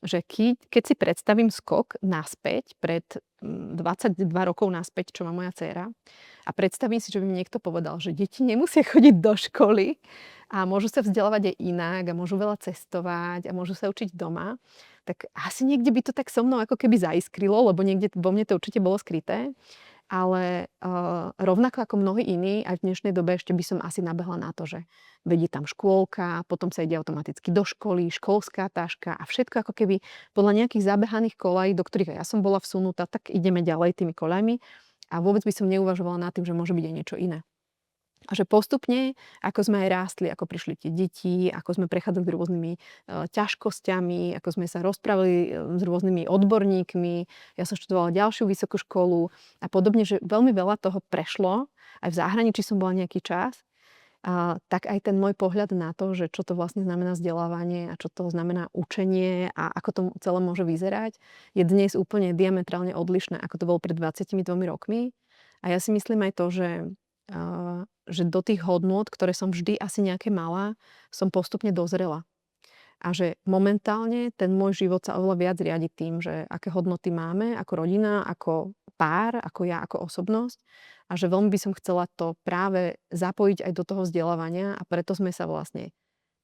že keď si predstavím skok naspäť pred 22 rokov naspäť, čo má moja dcéra, a predstavím si, že by mi niekto povedal, že deti nemusia chodiť do školy a môžu sa vzdelávať aj inak a môžu veľa cestovať a môžu sa učiť doma, tak asi niekde by to tak so mnou ako keby zaiskrilo, lebo niekde vo mne to určite bolo skryté. Ale rovnako ako mnohí iní, aj v dnešnej dobe ešte by som asi nabehla na to, že vedie tam škôlka, potom sa ide automaticky do školy, školská taška a všetko ako keby podľa nejakých zabehaných kolají, do ktorých aj ja som bola vsunutá, tak ideme ďalej tými koľajmi a vôbec by som neuvažovala nad tým, že môže byť aj niečo iné. A že postupne, ako sme aj rástli, ako prišli tie deti, ako sme prechádzali rôznymi ťažkosťami, ako sme sa rozprávali s rôznymi odborníkmi. Ja som študovala ďalšiu vysokú školu a podobne, že veľmi veľa toho prešlo. Aj v zahraničí som bola nejaký čas. Tak aj ten môj pohľad na to, že čo to vlastne znamená vzdelávanie a čo to znamená učenie a ako to celé môže vyzerať, je dnes úplne diametrálne odlišné, ako to bolo pred 22 rokmi. A ja si myslím aj to, že do tých hodnôt, ktoré som vždy asi nejaké mala, som postupne dozrela. A že momentálne ten môj život sa oveľa viac riadi tým, že aké hodnoty máme ako rodina, ako pár, ako ja, ako osobnosť. A že veľmi by som chcela to práve zapojiť aj do toho vzdelávania a preto sme sa vlastne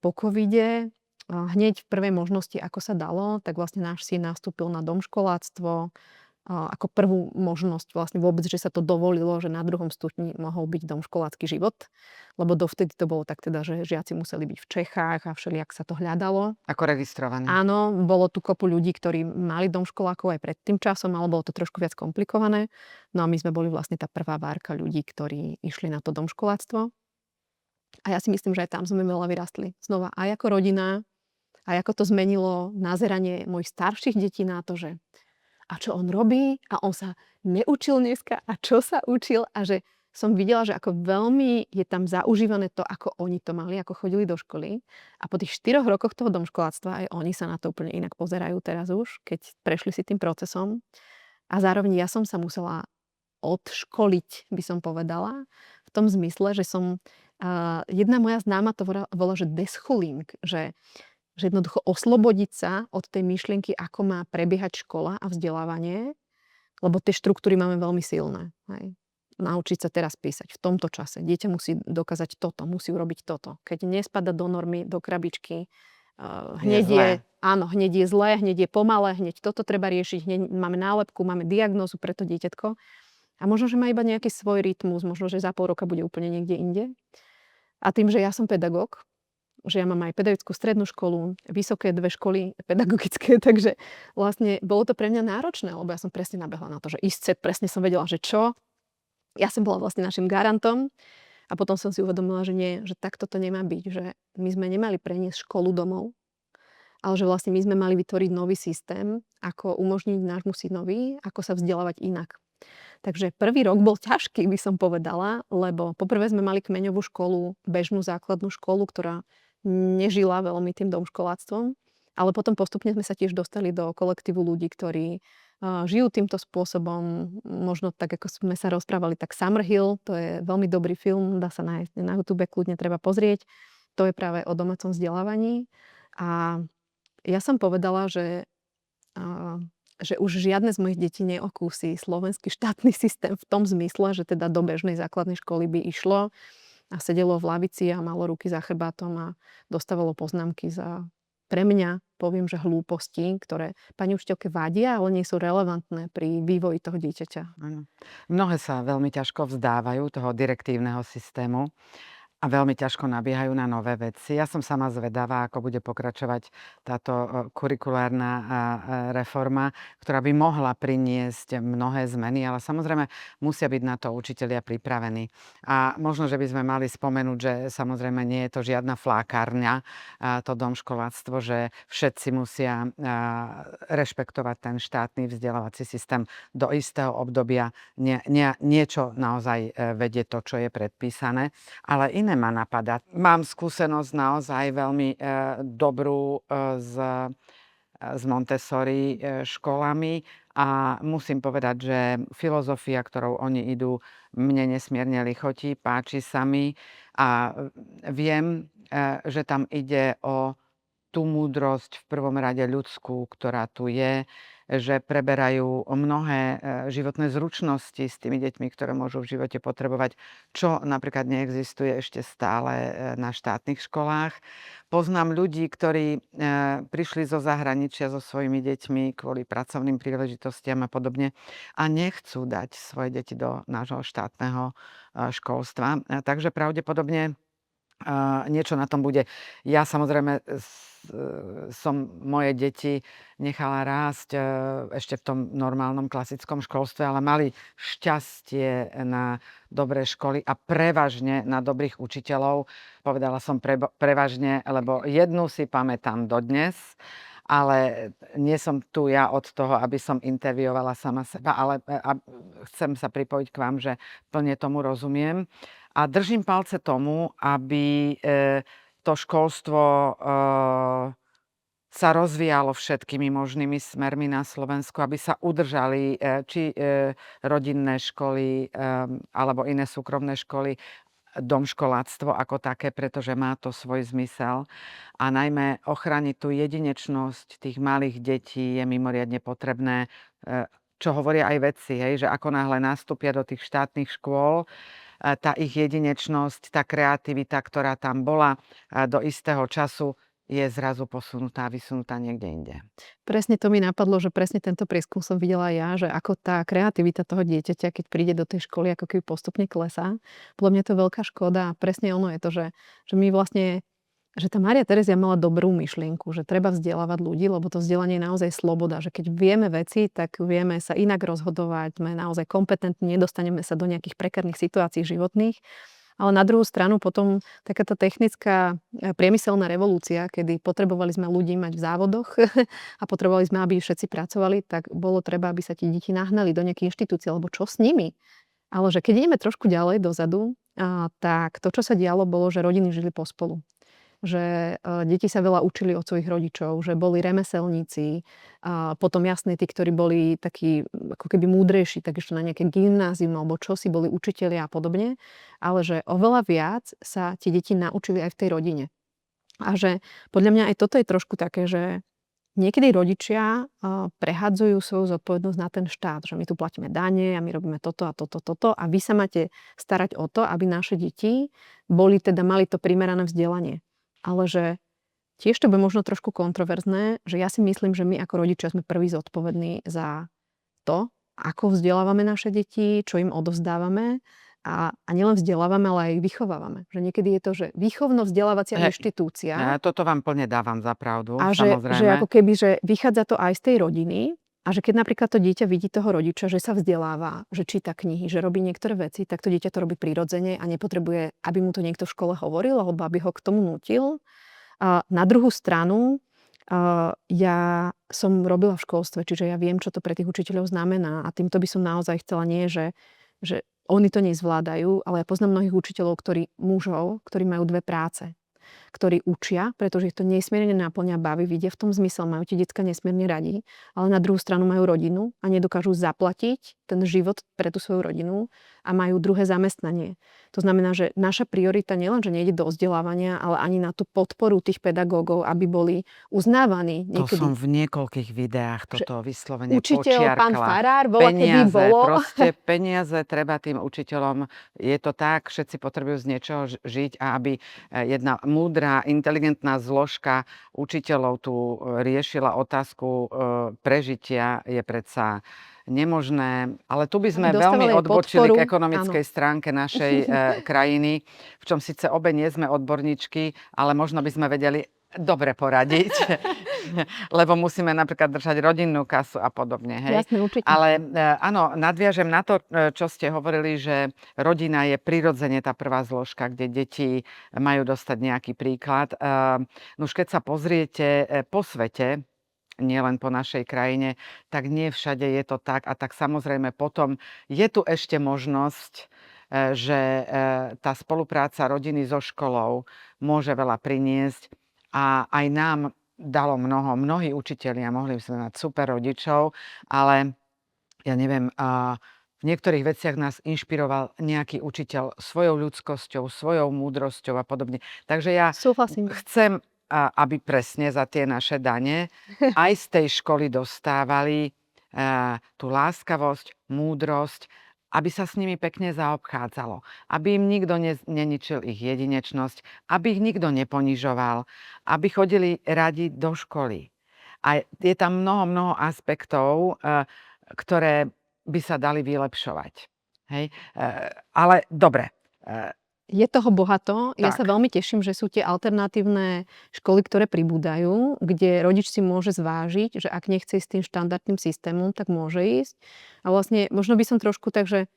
po covide hneď v prvej možnosti, ako sa dalo, tak vlastne náš syn nastúpil na domškoláctvo, ako prvú možnosť vlastne vôbec, že sa to dovolilo, že na druhom stupni mohol byť domškolácky život. Lebo dovtedy to bolo tak teda, že žiaci museli byť v Čechách a všelijak sa to hľadalo. Ako registrovaný. Áno, bolo tu kopu ľudí, ktorí mali domškolákov aj pred tým časom, ale bolo to trošku viac komplikované. No a my sme boli vlastne tá prvá várka ľudí, ktorí išli na to domškoláctvo. A ja si myslím, že aj tam sme veľa vyrastli. Znova aj ako rodina, aj ako to zmenilo nazeranie mojich starších detí na to, že a čo on robí a on sa neučil dneska a čo sa učil a že som videla, že ako veľmi je tam zaužívané to, ako oni to mali, ako chodili do školy a po tých 4 rokoch toho domškoláctva aj oni sa na to úplne inak pozerajú teraz už, keď prešli si tým procesom a zároveň ja som sa musela odškoliť, by som povedala, v tom zmysle, že som jedna moja známa to volá, že deschooling, že jednoducho oslobodiť sa od tej myšlienky, ako má prebiehať škola a vzdelávanie, lebo tie štruktúry máme veľmi silné. Hej. Naučiť sa teraz písať v tomto čase. Dieťa musí dokázať toto, musí urobiť toto. Keď nespada do normy, do krabičky, hneď je zlé, hneď je pomalé, hneď toto treba riešiť, hneď máme nálepku, máme diagnózu pre to dieťatko. A možno, že má iba nejaký svoj rytmus, možno, že za pol roka bude úplne niekde inde. A tým, že ja som pedagóg, že ja mám aj pedagogickú strednú školu, vysoké 2 školy pedagogické, takže vlastne bolo to pre mňa náročné, lebo ja som presne nabehla na to, že ISCET, presne som vedela, že čo. Ja som bola vlastne našim garantom a potom som si uvedomila, že nie, že takto to nemá byť, že my sme nemali preniesť školu domov, ale že vlastne my sme mali vytvoriť nový systém, ako umožniť nášmu synovi, ako sa vzdelávať inak. Takže prvý rok bol ťažký, by som povedala, lebo poprvé sme mali kmeňovú školu, bežnú základnú školu, ktorá nežila veľmi tým domškoláctvom, ale potom postupne sme sa tiež dostali do kolektívu ľudí, ktorí žijú týmto spôsobom. Možno tak, ako sme sa rozprávali, tak Summerhill, to je veľmi dobrý film, dá sa nájsť na YouTube, kľudne treba pozrieť. To je práve o domácom vzdelávaní. A ja som povedala, že už žiadne z mojich detí neokúsi slovenský štátny systém v tom zmysle, že teda do bežnej základnej školy by išlo a sedelo v lavici a malo ruky za chrbátom a dostávalo poznámky za, pre mňa, poviem, že hlúposti, ktoré pani učiteľke vadia, ale nie sú relevantné pri vývoji toho dieťaťa. Áno. Mnohé sa veľmi ťažko vzdávajú toho direktívneho systému. A veľmi ťažko nabiehajú na nové veci. Ja som sama zvedavá, ako bude pokračovať táto kurikulárna reforma, ktorá by mohla priniesť mnohé zmeny, ale samozrejme musia byť na to učitelia pripravení. A možno, že by sme mali spomenúť, že samozrejme nie je to žiadna flákárňa, to domškoláctvo, že všetci musia rešpektovať ten štátny vzdelávací systém do istého obdobia. Niečo naozaj vedie to, čo je predpísané, ale iné ma napadá. Mám skúsenosť naozaj veľmi dobrú s Montessori školami a musím povedať, že filozofia, ktorou oni idú, mne nesmierne lichotí, páči sa mi a viem, že tam ide o tú múdrosť v prvom rade ľudskú, ktorá tu je, že preberajú mnohé životné zručnosti s tými deťmi, ktoré môžu v živote potrebovať, čo napríklad neexistuje ešte stále na štátnych školách. Poznám ľudí, ktorí prišli zo zahraničia so svojimi deťmi kvôli pracovným príležitostiam a podobne a nechcú dať svoje deti do nášho štátneho školstva. Takže pravdepodobne niečo na tom bude. Ja samozrejme som moje deti nechala rásť ešte v tom normálnom klasickom školstve, ale mali šťastie na dobré školy a prevažne na dobrých učiteľov. Povedala som prevažne, lebo jednu si pamätám dodnes, ale nie som tu ja od toho, aby som intervjuovala sama seba, ale chcem sa pripojiť k vám, že plne tomu rozumiem. A držím palce tomu, aby to školstvo sa rozvíjalo všetkými možnými smermi na Slovensku, aby sa udržali či rodinné školy alebo iné súkromné školy, domškoláctvo ako také, pretože má to svoj zmysel. A najmä ochrániť tú jedinečnosť tých malých detí je mimoriadne potrebné, čo hovoria aj vedci, hej, že ako náhle nastúpia do tých štátnych škôl, tá ich jedinečnosť, tá kreativita, ktorá tam bola do istého času, je zrazu posunutá, vysunutá niekde inde. Presne to mi napadlo, že presne tento prieskum som videla aj ja, že ako tá kreativita toho dieťaťa, keď príde do tej školy, ako keby postupne klesá. Podľa mňa to je veľká škoda a presne ono je to, že my vlastne že tá Mária Terezia mala dobrú myšlienku, že treba vzdelávať ľudí, lebo to vzdelanie je naozaj sloboda, že keď vieme veci, tak vieme sa inak rozhodovať, sme naozaj kompetentní, nedostaneme sa do nejakých prekárnych situácií životných. Ale na druhú stranu potom takáto technická priemyselná revolúcia, kedy potrebovali sme ľudí mať v závodoch a potrebovali sme, aby všetci pracovali, tak bolo treba, aby sa ti deti nahnali do nejakej inštitúcie, alebo čo s nimi? Ale že keď ideme trošku ďalej dozadu, tak to, čo sa dialo, bolo, že rodiny žili pospolu. Že deti sa veľa učili od svojich rodičov, že boli remeselníci, a potom jasné, tí, ktorí boli takí ako keby múdrejší, tak ešte na nejaké gymnázium alebo čosi, boli učitelia a podobne, ale že oveľa viac sa tie deti naučili aj v tej rodine. A že podľa mňa aj toto je trošku také, že niekedy rodičia prehadzujú svoju zodpovednosť na ten štát, že my tu platíme dane a my robíme toto a toto a vy sa máte starať o to, aby naše deti mali to primerané vzdelanie. Ale že tiež to bude možno trošku kontroverzné, že ja si myslím, že my ako rodičia sme prví zodpovední za to, ako vzdelávame naše deti, čo im odovzdávame a nielen vzdelávame, ale aj ich vychovávame. Že niekedy je to, že výchovno-vzdelávacia inštitúcia. Toto vám plne dávam za pravdu, A samozrejme. že ako keby, že vychádza to aj z tej rodiny a že keď napríklad to dieťa vidí toho rodiča, že sa vzdeláva, že číta knihy, že robí niektoré veci, tak to dieťa to robí prirodzene a nepotrebuje, aby mu to niekto v škole hovoril alebo aby ho k tomu nútil. A na druhú stranu, ja som robila v školstve, čiže ja viem, čo to pre tých učiteľov znamená a týmto by som naozaj chcela že oni to nezvládajú, ale ja poznám mnohých učiteľov, mužov, ktorí majú dve práce, ktorí učia, pretože ich to nesmierne náplňa, baví, vidia v tom zmysel, majú tie decká nesmierne radi, ale na druhú stranu majú rodinu a nedokážu zaplatiť ten život pre tú svoju rodinu a majú druhé zamestnanie. To znamená, že naša priorita nielen, že nejde do vzdelávania, ale ani na tú podporu tých pedagógov, aby boli uznávaní. To som v niekoľkých videách toto vyslovene učiteľ, pán počiarkla. farár, bola kedy bolo. Proste peniaze treba tým učiteľom. Je to tak, všetci potrebujú z niečoho žiť a aby jedna múdra, inteligentná zložka učiteľov tu riešila otázku prežitia, je predsa nemožné. Ale tu by Aby sme veľmi dostávali aj odbočili podporu. k Áno. ekonomickej stránke našej krajiny, v čom síce obe nie sme odborníčky, ale možno by sme vedeli dobre poradiť, lebo musíme napríklad držať rodinnú kasu a podobne, hej. Jasné, určite. Ale áno, nadviažem na to, čo ste hovorili, že rodina je prirodzene tá prvá zložka, kde deti majú dostať nejaký príklad. No už keď sa pozriete po svete, nielen po našej krajine, tak nie všade je to tak. A tak samozrejme potom je tu ešte možnosť, že tá spolupráca rodiny so školou môže veľa priniesť a aj nám dalo mnoho. Mnohí učitelia, mohli by sme mať super rodičov, ale ja neviem, v niektorých veciach nás inšpiroval nejaký učiteľ svojou ľudskosťou, svojou múdrosťou a podobne. Takže ja Súhlasím. chcem, aby presne za tie naše dane aj z tej školy dostávali tú láskavosť, múdrosť, aby sa s nimi pekne zaobchádzalo, aby im nikto neničil ich jedinečnosť, aby ich nikto neponižoval, aby chodili radi do školy. A je tam mnoho aspektov, ktoré by sa dali vylepšovať. Hej? Ale dobre. Je toho bohato. Ja sa Tak. veľmi teším, že sú tie alternatívne školy, ktoré pribúdajú, kde rodič si môže zvážiť, že ak nechce ísť tým štandardným systémom, tak môže ísť. A vlastne možno by som trošku tak, že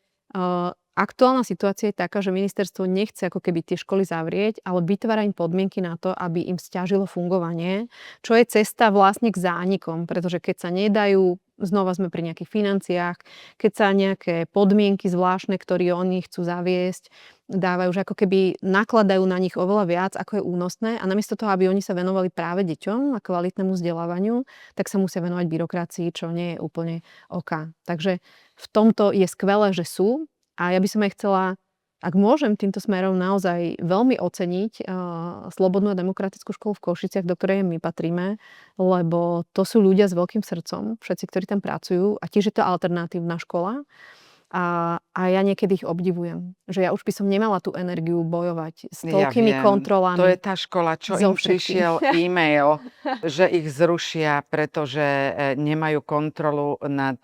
aktuálna situácia je taká, že ministerstvo nechce ako keby tie školy zavrieť, ale vytvára im podmienky na to, aby im sťažilo fungovanie, čo je cesta vlastne k zánikom, pretože keď sa nedajú, znova sme pri nejakých financiách, keď sa nejaké podmienky zvláštne, ktoré oni chcú zaviesť, dávajú, že ako keby nakladajú na nich oveľa viac, ako je únosné a namiesto toho, aby oni sa venovali práve deťom a kvalitnému vzdelávaniu, tak sa musia venovať byrokracii, čo nie je úplne OK. Takže v tomto je skvelé, že sú a ja by som aj chcela, ak môžem týmto smerom naozaj veľmi oceniť Slobodnú a demokratickú školu v Košiciach, do ktorej my patríme, lebo to sú ľudia s veľkým srdcom, všetci, ktorí tam pracujú a tiež je to alternatívna škola. A ja niekedy ich obdivujem. Že ja už by som nemala tú energiu bojovať s Ja toľkými viem, kontrolami. to je tá škola, čo so im prišiel všetkým. e-mail, že ich zrušia, pretože nemajú kontrolu nad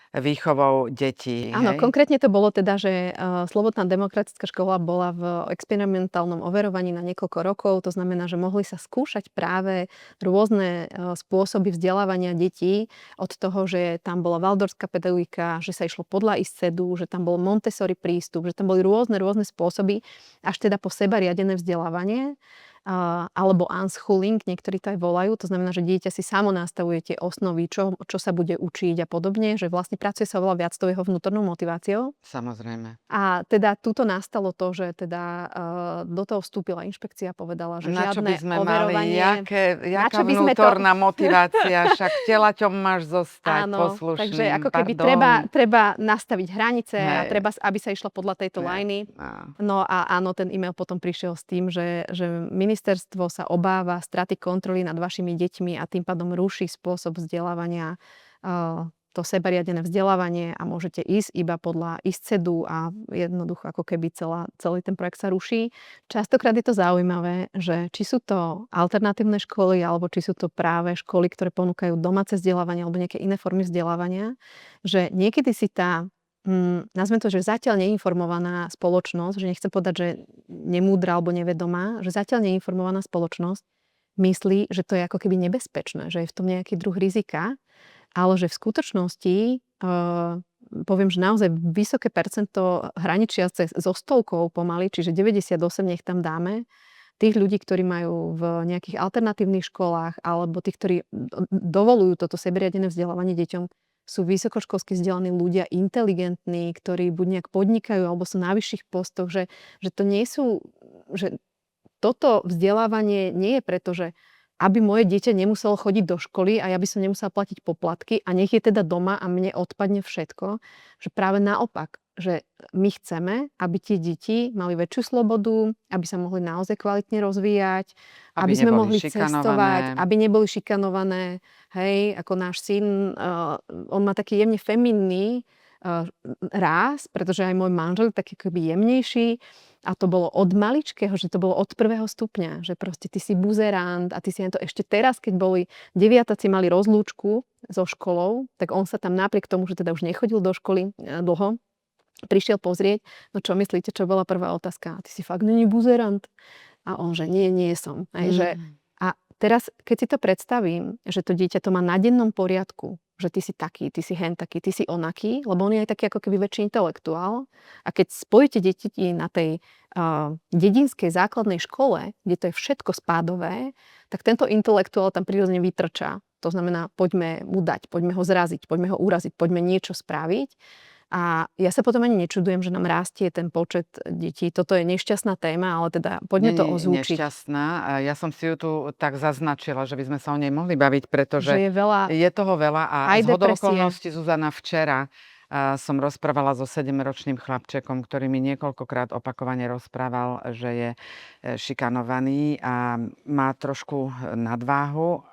výchovou detí. Áno, Hej? konkrétne to bolo teda, že Slobodná demokratická škola bola v experimentálnom overovaní na niekoľko rokov. To znamená, že mohli sa skúšať práve rôzne spôsoby vzdelávania detí od toho, že tam bola valdorská pedagogika, že sa išlo podľa ISCEDu, že tam bol Montessori prístup, že tam boli rôzne spôsoby, až teda po seba riadené vzdelávanie. Alebo unschooling, niektorí to aj volajú. To znamená, že dieťa si samo nastavuje tie osnovy, čo sa bude učiť a podobne, že vlastne pracuje sa oveľa viac s tou jeho vnútornou motiváciou. Samozrejme. A teda tuto nastalo to, že teda do toho vstúpila inšpekcia, povedala, že Na čo by žiadne sme overovanie. mali, Na jaká čo by sme to- vnútorná motivácia, však telaťom máš zostať Áno, poslušným. takže ako keby pardon. treba nastaviť hranice a Hej. treba, aby sa išlo podľa tejto lajny. No a áno, ten e-mail potom prišiel s tým, že ministerstvo sa obáva straty kontroly nad vašimi deťmi a tým pádom ruší spôsob vzdelávania, to sebariadené vzdelávanie a môžete ísť iba podľa ISCEDu a jednoducho ako keby celý ten projekt sa ruší. Častokrát je to zaujímavé, že či sú to alternatívne školy alebo či sú to práve školy, ktoré ponúkajú domáce vzdelávanie alebo nejaké iné formy vzdelávania, že niekedy si tá nazvem to, že zatiaľ neinformovaná spoločnosť, že nechcem povedať, že nemúdra alebo nevedomá, že zatiaľ neinformovaná spoločnosť myslí, že to je ako keby nebezpečné, že je v tom nejaký druh rizika, ale že v skutočnosti poviem, že naozaj vysoké percento hraničiace so stovkou pomaly, čiže 98 nech tam dáme, tých ľudí, ktorí majú v nejakých alternatívnych školách alebo tých, ktorí dovolujú toto seberiadené vzdelávanie deťom, sú vysokoškolsky vzdelaní ľudia, inteligentní, ktorí buď nejak podnikajú alebo sú na vyšších postoch, že to nie sú, že toto vzdelávanie nie je preto, že aby moje dieťa nemuselo chodiť do školy a ja by som nemusela platiť poplatky a nech je teda doma a mne odpadne všetko, že práve naopak, že my chceme, aby tie deti mali väčšiu slobodu, aby sa mohli naozaj kvalitne rozvíjať, aby sme mohli cestovať, aby neboli šikanované. Hej, ako náš syn, on má taký jemne feminný ráz, pretože aj môj manžel je taký akoby jemnejší a to bolo od maličkého, že to bolo od 1. stupňa, že proste ty si buzerant a ty si na to ešte teraz, keď boli deviatáci mali rozlúčku so školou, tak on sa tam napriek tomu, že teda už nechodil do školy dlho, prišiel pozrieť, no čo myslíte, čo bola prvá otázka? Ty si fakt není buzerant? A on, že nie som. Hej, že a teraz, keď si to predstavím, že to dieťa to má na dennom poriadku, že ty si taký, ty si hen taký, ty si onaký, lebo on je aj taký ako keby väčší intelektuál. A keď spojíte deti na tej dedinskej základnej škole, kde to je všetko spádové, tak tento intelektuál tam prirodzene vytrčá. To znamená, poďme mu dať, poďme ho zraziť, poďme ho uraziť, poďme niečo spraviť. A ja sa potom ani nečudujem, že nám rastie ten počet detí. Toto je nešťastná téma, ale teda poďme to Není ozvučiť. nešťastná. Ja som si ju tu tak zaznačila, že by sme sa o nej mohli baviť, pretože Že je veľa je toho veľa a aj zhodou depresie. okolností, Zuzana, včera som rozprávala so 7-ročným chlapčekom, ktorý mi niekoľkokrát opakovane rozprával, že je šikanovaný a má trošku nadváhu,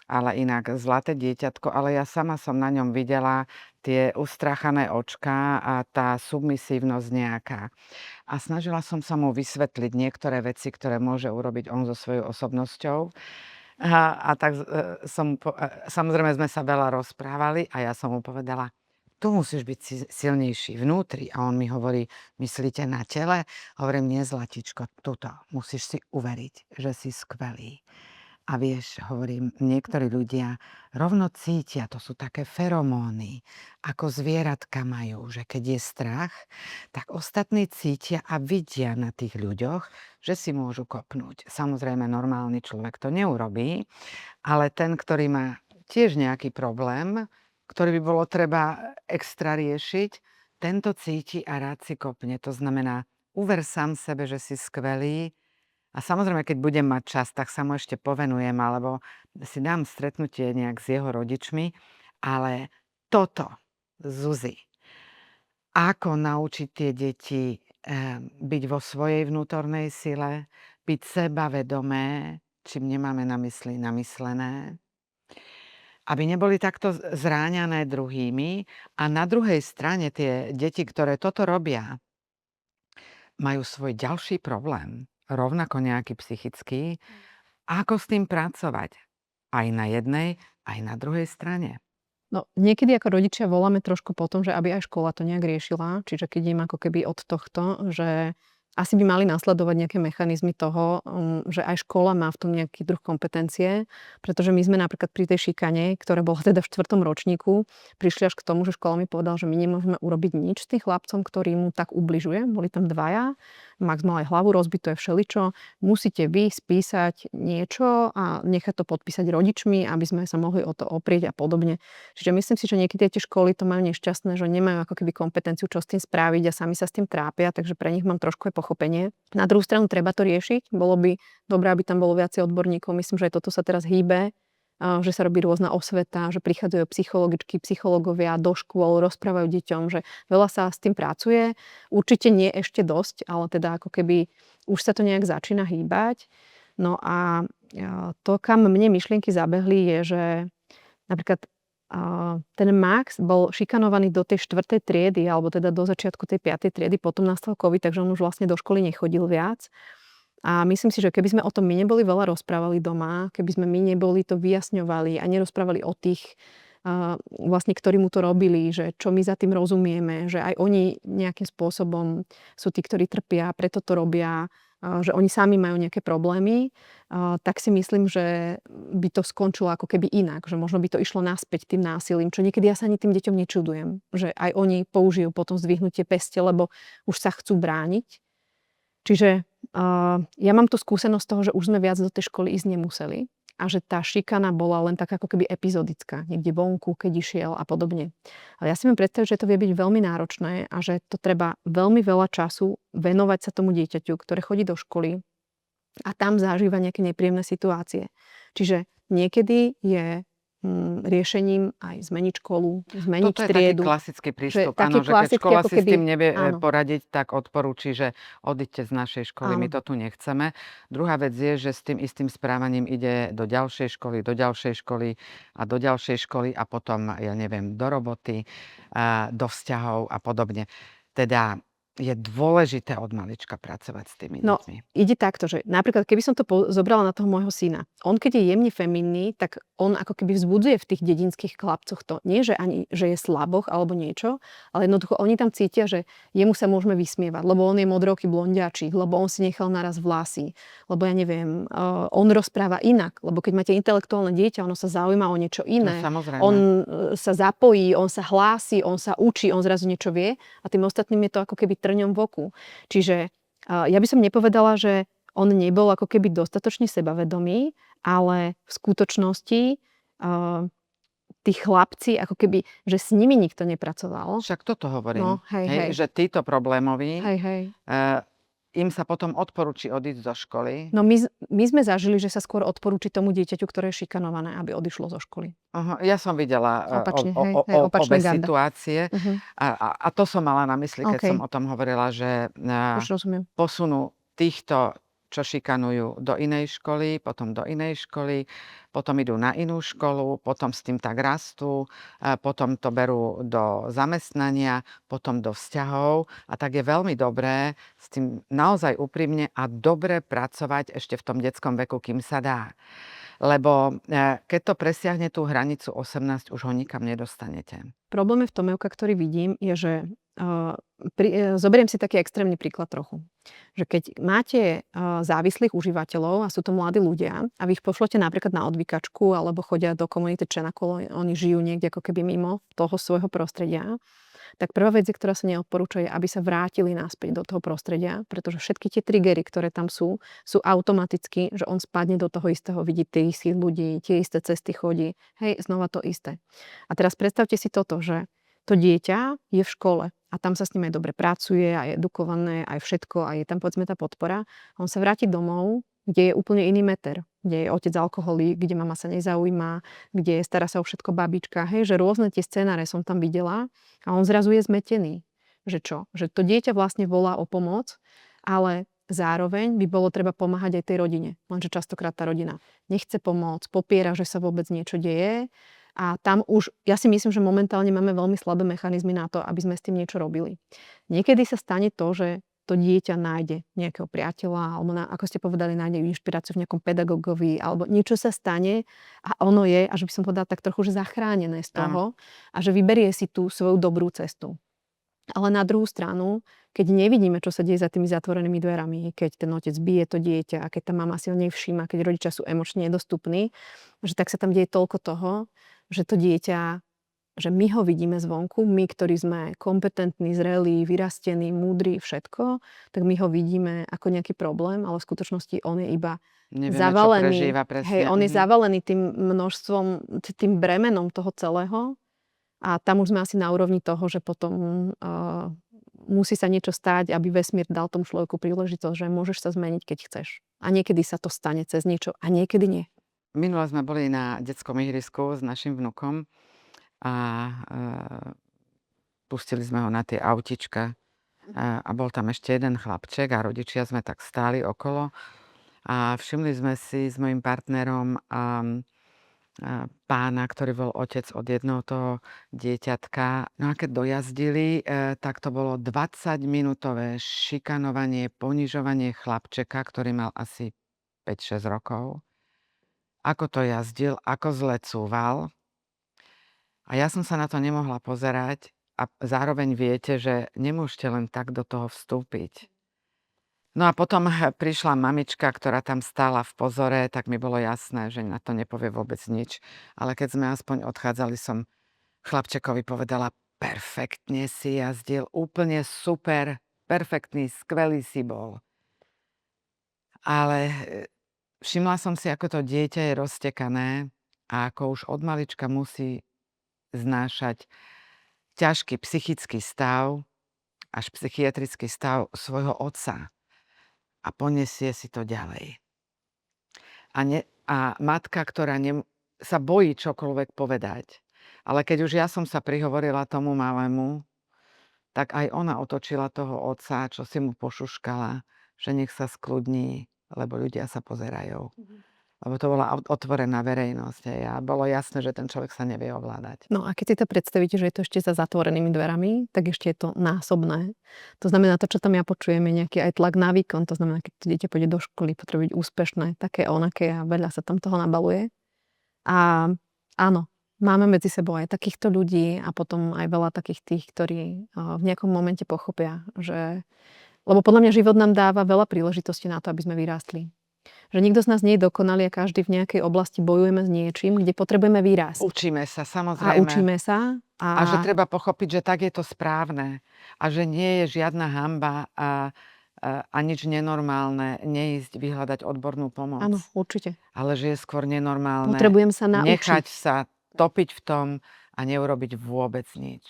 ale inak zlaté dieťatko. Ale ja sama som na ňom videla tie ustráchané očká a tá submisívnosť nejaká. A snažila som sa mu vysvetliť niektoré veci, ktoré môže urobiť on so svojou osobnosťou. A tak samozrejme sme sa veľa rozprávali a ja som mu povedala, tu musíš byť silnejší vnútri. A on mi hovorí, myslíte na tele? Hovorím, nie, zlatičko, tuto. Musíš si uveriť, že si skvelý. A vieš, hovorím, niektorí ľudia rovno cítia, to sú také feromóny, ako zvieratka majú, že keď je strach, tak ostatní cítia a vidia na tých ľuďoch, že si môžu kopnúť. Samozrejme, normálny človek to neurobí, ale ten, ktorý má tiež nejaký problém, ktorý by bolo treba extra riešiť, tento cíti a rád si kopne. To znamená, uver sám sebe, že si skvelý. A samozrejme, keď budem mať čas, tak sa mu ešte povenujem, alebo si dám stretnutie nejak s jeho rodičmi. Ale toto, Zuzi, ako naučiť tie deti byť vo svojej vnútornej sile, byť sebavedomé, čím nemáme na mysli namyslené, aby neboli takto zráňané druhými. A na druhej strane tie deti, ktoré toto robia, majú svoj ďalší problém, rovnako nejaký psychický. A ako s tým pracovať? Aj na jednej, aj na druhej strane. No, niekedy ako rodičia voláme trošku po tom, že aby aj škola to nejak riešila. Čiže keď im ako keby od tohto, že asi by mali nasledovať nejaké mechanizmy toho, že aj škola má v tom nejaký druh kompetencie, pretože my sme napríklad pri tej šikane, ktorá bola teda v 4. ročníku, prišli až k tomu, že škola mi povedala, že my nemôžeme urobiť nič s tým chlapcom, ktorý mu tak ubližuje. Boli tam dvaja, Max mal aj hlavu rozbitú, je všeličo. Musíte vy spísať niečo a nechať to podpísať rodičmi, aby sme sa mohli o to oprieť a podobne. Čiže myslím si, že niekedy tie školy to majú nešťastné, že nemajú ako keby kompetenciu, čo s tým spraviť a sami sa s tým trápia, takže pre nich mám trošku aj pochopenie. Na druhú stranu treba to riešiť. Bolo by dobré, aby tam bolo viacej odborníkov. Myslím, že aj toto sa teraz hýbe, že sa robí rôzna osveta, že prichádzajú psychologičky, psychológovia do škôl, rozprávajú deťom, že veľa sa s tým pracuje. Určite nie ešte dosť, ale teda ako keby už sa to nejak začína hýbať. No a to, kam mne myšlienky zabehli, je, že napríklad ten Max bol šikanovaný do tej 4. triedy, alebo teda do začiatku tej 5. triedy, potom nastal COVID, takže on už vlastne do školy nechodil viac. A myslím si, že keby sme o tom my neboli veľa rozprávali doma, keby sme my neboli to vyjasňovali a nerozprávali o tých, vlastne, ktorí mu to robili, že čo my za tým rozumieme, že aj oni nejakým spôsobom sú tí, ktorí trpia, preto to robia, že oni sami majú nejaké problémy, tak si myslím, že by to skončilo ako keby inak, že možno by to išlo naspäť tým násilím, čo niekedy ja sa ani tým deťom nečudujem, že aj oni použijú potom zdvihnutie peste, lebo už sa chcú brániť. Čiže ja mám tú skúsenosť toho, že už sme viac do tej školy ísť nemuseli a že tá šikana bola len tak ako keby epizodická, niekde vonku, keď išiel a podobne. Ale ja si viem predstaviť, že to vie byť veľmi náročné a že to treba veľmi veľa času venovať sa tomu dieťaťu, ktoré chodí do školy a tam zažíva nejaké nepríjemné situácie. Čiže niekedy je riešením aj zmeniť školu, zmeniť Toto je taký triedu. klasický Že prístup. taký Áno, že keď klasický škola ako si s tým keby nevie áno, poradiť, tak odporúči, že odíďte z našej školy, my áno. to tu nechceme. Druhá vec je, že s tým istým správaním ide do ďalšej školy, do ďalšej školy a do ďalšej školy a potom, ja neviem, do roboty, do vzťahov a podobne. Teda je dôležité od malička pracovať s tými No, deťmi. ide takto, že napríklad keby som to zobrala na toho môjho syna. On keď je jemne feminný, tak on ako keby vzbudzuje v tých dedinských chlapcoch to. Nie, že ani, že je slaboch alebo niečo, ale jednoducho oni tam cítia, že jemu sa môžeme vysmievať, lebo on je modrooký blondiačik, lebo on si nechal naraz vlasy, lebo ja neviem, on rozpráva inak, lebo keď máte intelektuálne dieťa, ono sa zaujíma o niečo No iné. samozrejme. On sa zapojí, on sa hlási, on sa učí, on zrazu niečo vie a tým ostatným je to ako keby trňom v oku. Čiže ja by som nepovedala, že on nebol ako keby dostatočne sebavedomý, ale v skutočnosti tí chlapci, ako keby, že s nimi nikto nepracoval. Však toto hovorím. No, hej. Že títo problémoví, Hej. im sa potom odporúči odísť zo školy. No my sme zažili, že sa skôr odporúči tomu dieťaťu, ktoré je šikanované, aby odišlo zo školy. Aha, ja som videla Opačne, hej, opačná obe garda. situácie a to som mala na mysli, keď OK. som o tom hovorila, že Už rozumiem. posunú týchto, čo šikanujú, do inej školy, potom do inej školy, potom idú na inú školu, potom s tým tak rastú, potom to berú do zamestnania, potom do vzťahov a tak je veľmi dobré s tým naozaj úprimne a dobre pracovať ešte v tom detskom veku, kým sa dá. Lebo keď to presiahne tú hranicu 18, už ho nikam nedostanete. Problém je v tom, Euka, ktorý vidím, je, že zoberiem si taký extrémny príklad trochu. Že keď máte závislých užívateľov a sú to mladí ľudia a vy ich pošlete napríklad na odvykačku alebo chodia do komunity Čenakolo, oni žijú niekde ako keby mimo toho svojho prostredia, tak prvá vec, ktorá sa neodporúča, je, aby sa vrátili naspäť do toho prostredia, pretože všetky tie triggery, ktoré tam sú automaticky, že on spadne do toho istého, vidí tých istých ľudí, tie isté cesty chodí. Hej, znova to isté. A teraz predstavte si toto, že to dieťa je v škole a tam sa s ním aj dobre pracuje, aj edukované, aj všetko, a je tam povedzme tá podpora. A on sa vráti domov, kde je úplne iný meter, kde je otec alkoholík, kde mama sa nezaujíma, kde stará sa o všetko babička. Hej, že rôzne tie scenáre som tam videla a on zrazu je zmetený. Že čo? Že to dieťa vlastne volá o pomoc, ale zároveň by bolo treba pomáhať aj tej rodine. Lenže častokrát tá rodina nechce pomôcť, popiera, že sa vôbec niečo deje. A tam už, ja si myslím, že momentálne máme veľmi slabé mechanizmy na to, aby sme s tým niečo robili. Niekedy sa stane to, že to dieťa nájde nejakého priateľa, alebo ako ste povedali, nájde inšpiráciu v nejakom pedagogovi, alebo niečo sa stane a ono je, až by som povedala tak trochu, že zachránené z toho a že vyberie si tú svoju dobrú cestu. Ale na druhú stranu, keď nevidíme, čo sa deje za tými zatvorenými dverami, keď ten otec bije to dieťa a keď tá mama si ho nevšíma, keď rodičia sú emočne nedostupní, že tak sa tam deje toľko toho, že to dieťa, že my ho vidíme zvonku, my, ktorí sme kompetentní, zrelí, vyrastení, múdri, všetko, tak my ho vidíme ako nejaký problém, ale v skutočnosti on je iba Nevieme, zavalený. čo prežíva presne. Hej, on je zavalený tým množstvom, tým bremenom toho celého a tam už sme asi na úrovni toho, že potom musí sa niečo stáť, aby vesmír dal tomu človeku príležitosť, že môžeš sa zmeniť, keď chceš. A niekedy sa to stane cez niečo a niekedy nie. Minule sme boli na detskom ihrisku s našim vnukom a pustili sme ho na tie autička a bol tam ešte jeden chlapček a rodičia sme tak stáli okolo a všimli sme si s mojim partnerom pána, ktorý bol otec od jedného toho dieťatka. No a keď dojazdili, tak to bolo 20-minútové šikanovanie, ponižovanie chlapčeka, ktorý mal asi 5-6 rokov. Ako to jazdil, ako zle cúval. A ja som sa na to nemohla pozerať a zároveň viete, že nemôžete len tak do toho vstúpiť. No a potom prišla mamička, ktorá tam stála v pozore, tak mi bolo jasné, že na to nepovie vôbec nič. Ale keď sme aspoň odchádzali, som chlapčekovi povedala, perfektne si jazdil, úplne super, perfektný, skvelý si bol. Ale všimla som si, ako to dieťa je roztekané a ako už od malička musí znášať ťažký psychický stav, až psychiatrický stav svojho otca. A poniesie si to ďalej. A matka, ktorá sa bojí čokoľvek povedať. Ale keď už ja som sa prihovorila tomu malému, tak aj ona otočila toho otca, čo si mu pošuškala, že nech sa skľudní, lebo ľudia sa pozerajú. Lebo to bola otvorená verejnosť, hej, a bolo jasné, že ten človek sa nevie ovládať. No a keď si to predstavíte, že je to ešte za zatvorenými dverami, tak ešte je to násobné. To znamená, to, čo tam ja počujem, je nejaký aj tlak na výkon. To znamená, keď to dieťa pôjde do školy, potrebuje byť úspešné, také onaké a veľa sa tam toho nabaluje. A áno, máme medzi sebou aj takýchto ľudí a potom aj veľa takých tých, ktorí v nejakom momente pochopia, že... Lebo podľa mňa život nám dáva veľa príležitostí na to, aby sme vyrástli. Že nikto z nás nie je dokonalý a každý v nejakej oblasti bojujeme s niečím, kde potrebujeme vyrásť. Učíme sa, A samozrejme. učíme sa. A že treba pochopiť, že tak je to správne. A že nie je žiadna hanba a nič nenormálne neísť vyhľadať odbornú pomoc. Áno, určite. Ale že je skôr nenormálne Potrebujem sa naučiť. nechať sa topiť v tom a neurobiť vôbec nič.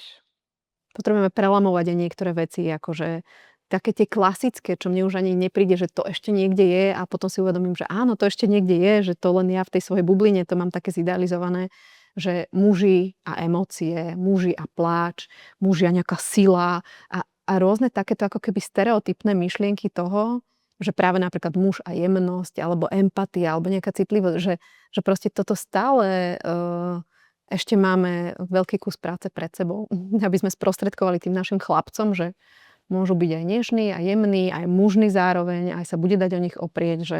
Potrebujeme prelamovať aj niektoré veci, akože také tie klasické, čo mne už ani nepríde, že to ešte niekde je a potom si uvedomím, že áno, to ešte niekde je, že to len ja v tej svojej bubline to mám také zidealizované, že muži a emócie, muži a pláč, muži a nejaká sila a rôzne takéto ako keby stereotypné myšlienky toho, že práve napríklad muž a jemnosť, alebo empatia, alebo nejaká citlivosť, že proste toto stále ešte máme veľký kus práce pred sebou, aby sme sprostredkovali tým našim chlapcom, že môžu byť aj nežní, aj jemní, aj mužní zároveň, aj sa bude dať o nich oprieť, že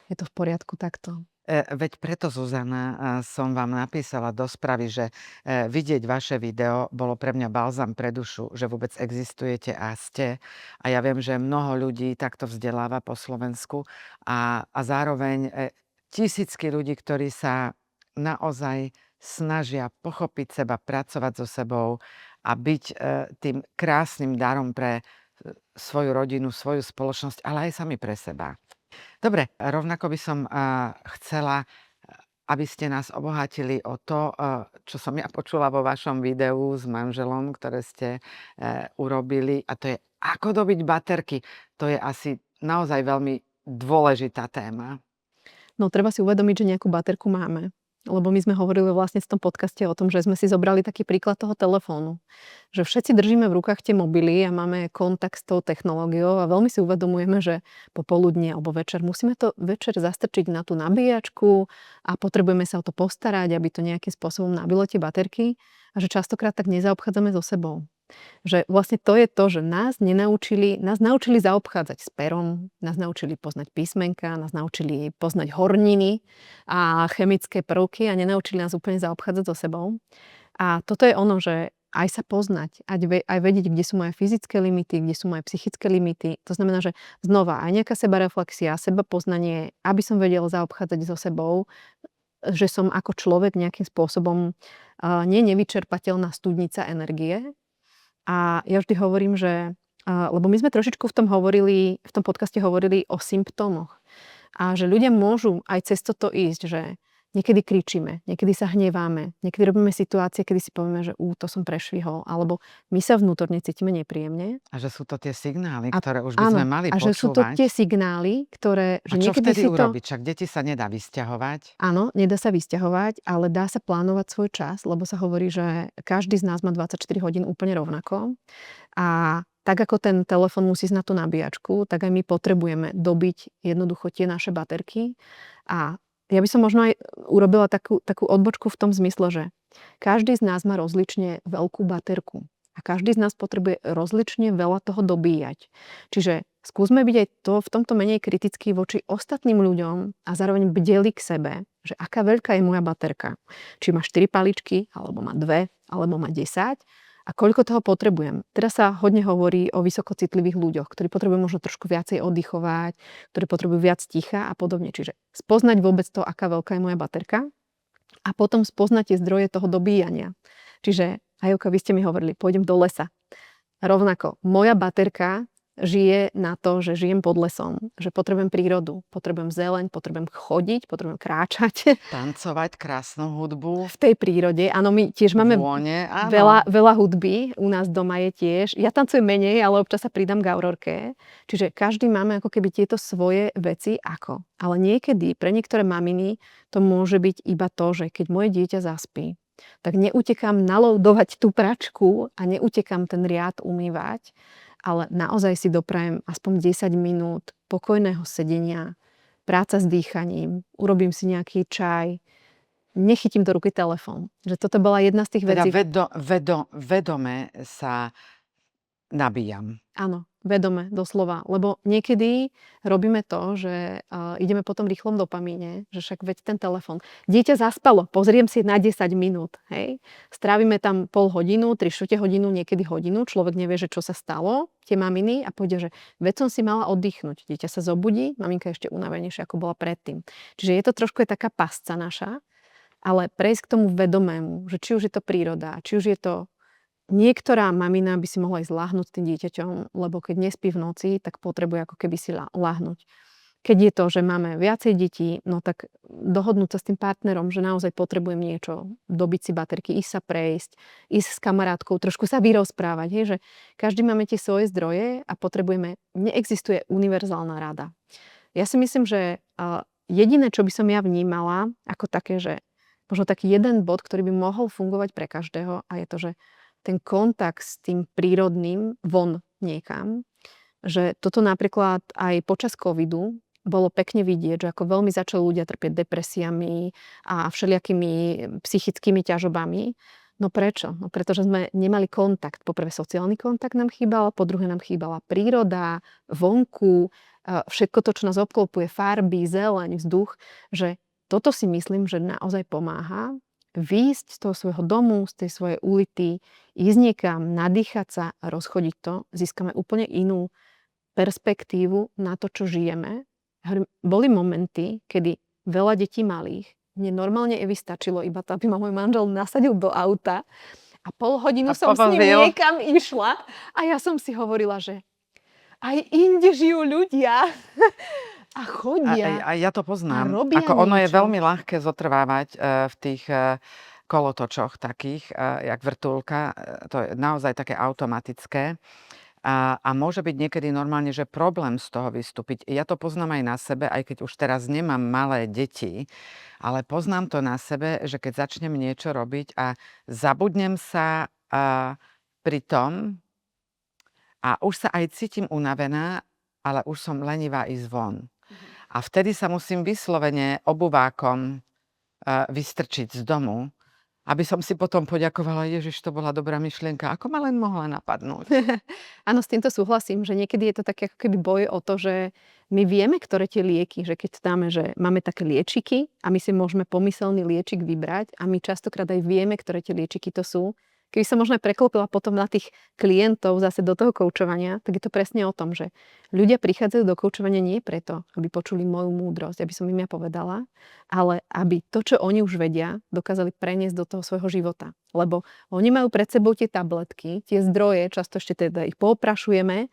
je to v poriadku takto. Veď preto, Zuzana, som vám napísala do správy, že vidieť vaše video bolo pre mňa balzam pre dušu, že vôbec existujete a ste. A ja viem, že mnoho ľudí takto vzdeláva po Slovensku a zároveň tisícky ľudí, ktorí sa naozaj snažia pochopiť seba, pracovať so sebou a byť tým krásnym darom pre svoju rodinu, svoju spoločnosť, ale aj sami pre seba. Dobre, rovnako by som chcela, aby ste nás obohatili o to, čo som ja počula vo vašom videu s manželom, ktoré ste urobili, a to je ako dobiť baterky. To je asi naozaj veľmi dôležitá téma. No treba si uvedomiť, že nejakú baterku máme. Lebo my sme hovorili vlastne v tom podcaste o tom, že sme si zobrali taký príklad toho telefónu. Že všetci držíme v rukách tie mobily a máme kontakt s tou technológiou a veľmi si uvedomujeme, že popoludne alebo večer musíme to večer zastrčiť na tú nabíjačku a potrebujeme sa o to postarať, aby to nejakým spôsobom nabilo tie baterky a že častokrát tak nezaobchádzame so sebou. Že vlastne to je to, že nás naučili zaobchádzať s perom, nás naučili poznať písmenka, nás naučili poznať horniny a chemické prvky a nenaučili nás úplne zaobchádzať so sebou. A toto je ono, že aj sa poznať, aj vedieť, kde sú moje fyzické limity, kde sú moje psychické limity. To znamená, že znova aj nejaká sebareflexia, sebapoznanie, aby som vedela zaobchádzať so sebou, že som ako človek nejakým spôsobom nevyčerpateľná studnica energie. A ja vždy hovorím, že lebo my sme trošičku v tom podcaste hovorili o symptómoch. A že ľudia môžu aj cez toto ísť, že niekedy kričíme, niekedy sa hneváme, niekedy robíme situácie, kedy si povieme, že to som prešvihol, alebo my sa vnútorne cítime nepríjemne. A že sú to tie signály, ktoré už by sme mali počúvať. A že sú to tie signály, ktoré... A čo vtedy urobiť? Čak deti sa nedá vysťahovať? Áno, nedá sa vysťahovať, ale dá sa plánovať svoj čas, lebo sa hovorí, že každý z nás má 24 hodín úplne rovnako. A tak ako ten telefón musí ísť na tú nabíjačku, tak aj my potrebujeme dobiť jednoducho tie naše baterky. A ja by som možno aj urobila takú odbočku v tom zmysle, že každý z nás má rozlične veľkú baterku. A každý z nás potrebuje rozlične veľa toho dobíjať. Čiže skúsme byť aj v tomto menej kritický voči ostatným ľuďom a zároveň bdeli k sebe, že aká veľká je moja baterka. Či má 4 paličky, alebo má 2, alebo má 10 a koľko toho potrebujem. Teraz sa hodne hovorí o vysokocitlivých ľuďoch, ktorí potrebujú možno trošku viacej oddychovať, ktorí potrebujú viac ticha a podobne. Čiže spoznať vôbec to, aká veľká je moja baterka a potom spoznať tie zdroje toho dobíjania. Čiže Ajovka, vy ste mi hovorili, pôjdem do lesa. Rovnako, moja baterka žije na to, že žijem pod lesom, že potrebujem prírodu, potrebujem zeleň, potrebujem chodiť, potrebujem kráčať Tancovať krásnu hudbu, v tej prírode. Áno, my tiež máme vône, veľa, áno. veľa hudby. U nás doma je tiež. Ja tancujem menej, ale občas sa pridám k Aurorke. Čiže každý máme ako keby tieto svoje veci ako. Ale niekedy pre niektoré maminy to môže byť iba to, že keď moje dieťa zaspí, tak neutekám naloadovať tú pračku a neutekám ten riad umývať, ale naozaj si doprajem aspoň 10 minút pokojného sedenia, práca s dýchaním, urobím si nejaký čaj, nechytím do ruky telefón. Že toto bola jedna z tých Teda vecí. vedome sa nabíjam. Áno, vedome, doslova. Lebo niekedy robíme to, že ideme po tom rýchlom dopamíne, že však veď ten telefón. Dieťa zaspalo, pozriem si na 10 minút. Hej. Strávime tam pol hodinu, 3/4 hodinu, niekedy hodinu. Človek nevie, že čo sa stalo, tie maminy, a povedia, že veď som si mala oddychnúť. Dieťa sa zobudí, maminka je ešte unavenejšia, ako bola predtým. Čiže je to trošku taká pasca naša, ale prejsť k tomu vedomému, že či už je to príroda, či už je to. Niektorá mamina by si mohla ísť láhnuť s tým dieťaťom, lebo keď nespí v noci, tak potrebuje ako keby si láhnuť. Keď je to, že máme viacej detí, no tak dohodnúť sa s tým partnerom, že naozaj potrebujem niečo, dobiť si baterky, ísť sa prejsť, ísť s kamarátkou, trošku sa vyrozprávať. Hej, že každý máme tie svoje zdroje a potrebujeme, neexistuje univerzálna rada. Ja si myslím, že jediné, čo by som ja vnímala, ako také, že možno taký jeden bod, ktorý by mohol fungovať pre každého, a je to, že ten kontakt s tým prírodným von niekam. Že toto napríklad aj počas covidu bolo pekne vidieť, že ako veľmi začali ľudia trpieť depresiami a všelijakými psychickými ťažobami. No prečo? No pretože sme nemali kontakt. Poprvé sociálny kontakt nám chýbal, po druhé nám chýbala príroda, vonku, všetko to, čo nás obklopuje, farby, zeleň, vzduch, že toto si myslím, že naozaj pomáha výjsť z toho svojho domu, z tej svojej ulity, ísť niekam, nadýchať sa, rozchodiť to, získame úplne inú perspektívu na to, čo žijeme. Boli momenty, kedy veľa detí malých, mne normálne Evi stačilo iba to, aby ma môj manžel nasadil do auta a pol hodinu A som s ním povozil. niekam išla a ja som si hovorila, že aj inde žijú ľudia a chodia. A ja to poznám. robia Ako ono je niečo. veľmi ľahké zotrvávať v tých kolotočoch takých, jak vrtuľka. To je naozaj také automatické. A môže byť niekedy normálne, že problém z toho vystúpiť. Ja to poznám aj na sebe, aj keď už teraz nemám malé deti, ale poznám to na sebe, že keď začnem niečo robiť a zabudnem sa pri tom a už sa aj cítim unavená, ale už som lenivá ísť von. A vtedy sa musím vyslovene obuvákom vystrčiť z domu, aby som si potom poďakovala, Ježiš, to bola dobrá myšlienka. Ako ma len mohla napadnúť? Áno, s týmto súhlasím, že niekedy je to také ako keby boj o to, že my vieme, ktoré tie lieky, že keď dáme, že máme také liečiky a my si môžeme pomyselný liečik vybrať a my častokrát aj vieme, ktoré tie liečiky to sú. Keby som možno aj preklopila potom na tých klientov zase do toho koučovania, tak je to presne o tom, že ľudia prichádzajú do koučovania nie preto, aby počuli moju múdrosť, aby som im ja povedala, ale aby to, čo oni už vedia, dokázali preniesť do toho svojho života. Lebo oni majú pred sebou tie tabletky, tie zdroje, často ešte teda ich pooprašujeme,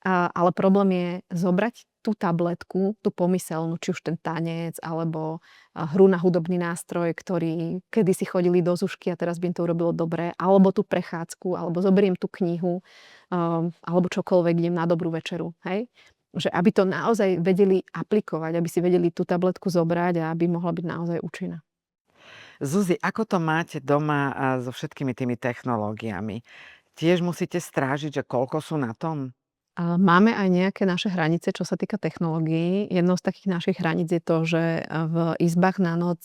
ale problém je zobrať tú tabletku, tú pomyselnú, či už ten tanec, alebo hru na hudobný nástroj, ktorý kedysi chodili do zušky a teraz by im to urobilo dobre, alebo tú prechádzku, alebo zoberiem tú knihu, alebo čokoľvek, idem na dobrú večeru. Hej? Že aby to naozaj vedeli aplikovať, aby si vedeli tú tabletku zobrať a aby mohla byť naozaj účinná. Zuzi, ako to máte doma so všetkými tými technológiami? Tiež musíte strážiť, že koľko sú na tom? Máme aj nejaké naše hranice, čo sa týka technológií. Jednou z takých našich hraníc je to, že v izbách na noc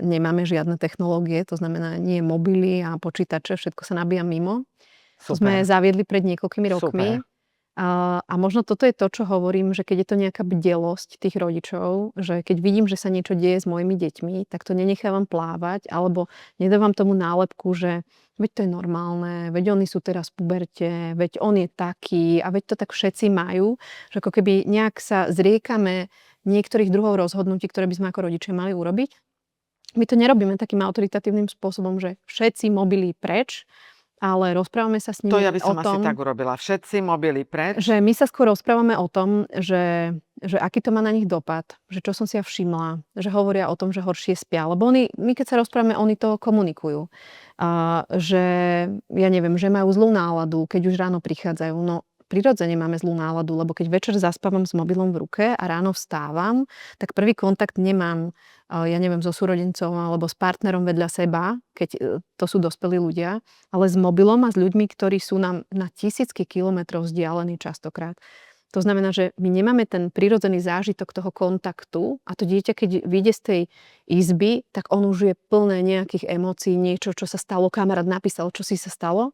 nemáme žiadne technológie, to znamená nie mobily a počítače, všetko sa nabíja mimo. To sme Super. zaviedli pred niekoľkými rokmi. Super. A možno toto je to, čo hovorím, že keď je to nejaká bdelosť tých rodičov, že keď vidím, že sa niečo deje s mojimi deťmi, tak to nenechávam plávať, alebo nedávam tomu nálepku, že veď to je normálne, veď oni sú teraz v puberte, veď on je taký a veď to tak všetci majú, že ako keby nejak sa zriekame niektorých druhov rozhodnutí, ktoré by sme ako rodičia mali urobiť. My to nerobíme takým autoritatívnym spôsobom, že všetci mobily preč, ale rozprávame sa s To nimi ja by o som asi tak tom, urobila. Všetci mobily preč. že my sa skôr rozprávame o tom, že aký to má na nich dopad, že čo som si ja všimla, že hovoria o tom, že horšie spia. Lebo my keď sa rozprávame, oni to komunikujú. Že, ja neviem, že majú zlú náladu, keď už ráno prichádzajú. No, prirodzene máme zlú náladu, lebo keď večer zaspávam s mobilom v ruke a ráno vstávam, tak prvý kontakt nemám, ja neviem, so súrodencom alebo s partnerom vedľa seba, keď to sú dospelí ľudia, ale s mobilom a s ľuďmi, ktorí sú nám na tisícky kilometrov vzdialení častokrát. To znamená, že my nemáme ten prirodzený zážitok toho kontaktu a to dieťa, keď vyjde z tej izby, tak on už je plné nejakých emócií, niečo, čo sa stalo, kamarát napísal, čo si sa stalo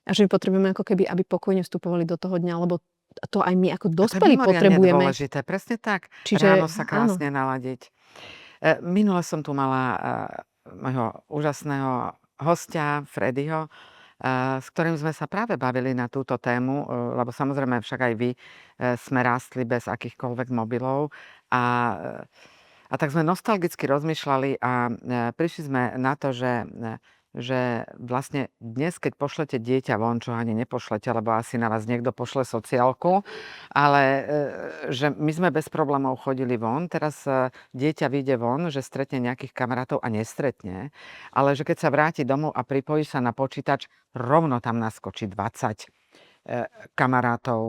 a že my potrebujeme ako keby, aby pokojne vstupovali do toho dňa, lebo to aj my ako A to je dospelí mimoriadne potrebujeme. dôležité. Presne tak. Čiže Ráno sa áno, krásne naladiť. Minule som tu mala môjho úžasného hostia Fredyho, s ktorým sme sa práve bavili na túto tému, lebo samozrejme však aj vy sme rástli bez akýchkoľvek mobilov a tak sme nostalgicky rozmýšľali a prišli sme na to, že vlastne dnes, keď pošlete dieťa von, čo ani nepošlete, lebo asi na vás niekto pošle sociálku, ale že my sme bez problémov chodili von, teraz dieťa vyjde von, že stretne nejakých kamarátov a nestretne, ale že keď sa vráti domov a pripojí sa na počítač, rovno tam naskočí 20 kamarátov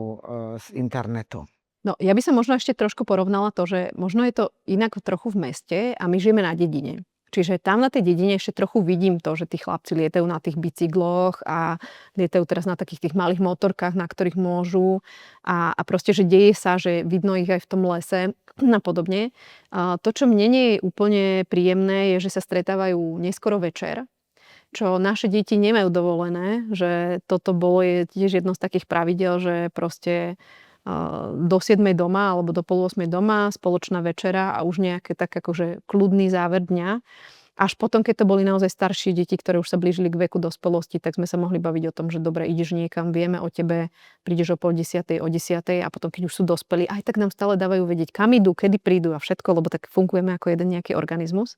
z internetu. no ja by som možno ešte trošku porovnala to, že možno je to inak trochu v meste a my žijeme na dedine. Čiže tam na tej dedine ešte trochu vidím to, že tí chlapci lietajú na tých bicykloch a lietajú teraz na takých tých malých motorkách, na ktorých môžu a proste, že deje sa, že vidno ich aj v tom lese a podobne. To, čo mne nie je úplne príjemné, je, že sa stretávajú neskoro večer, čo naše deti nemajú dovolené, že toto bolo je tiež jedno z takých pravidel, že proste do 7 doma alebo do pol 8 doma, spoločná večera a už nejaké tak akože kľudný záver dňa. Až potom, keď to boli naozaj staršie deti, ktoré už sa blížili k veku dospelosti, tak sme sa mohli baviť o tom, že dobre, ideš niekam, vieme o tebe, prídeš o 9:30, o 10:00 a potom, keď už sú dospelí, aj tak nám stále dávajú vedieť, kam idú, kedy prídu a všetko, lebo tak fungujeme ako jeden nejaký organizmus.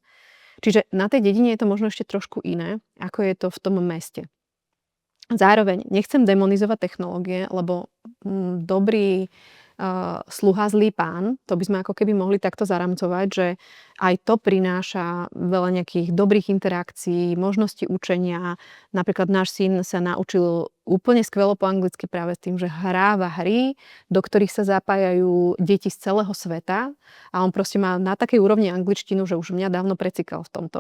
Čiže na tej dedine je to možno ešte trošku iné, ako je to v tom meste. Zároveň nechcem demonizovať technológie, lebo dobrý sluha, zlý pán, to by sme ako keby mohli takto zaramcovať, že aj to prináša veľa nejakých dobrých interakcií, možností učenia. Napríklad náš syn sa naučil úplne skvelo po anglicky práve s tým, že hráva hry, do ktorých sa zapájajú deti z celého sveta a on proste má na takej úrovni angličtinu, že už mňa dávno precikal v tomto.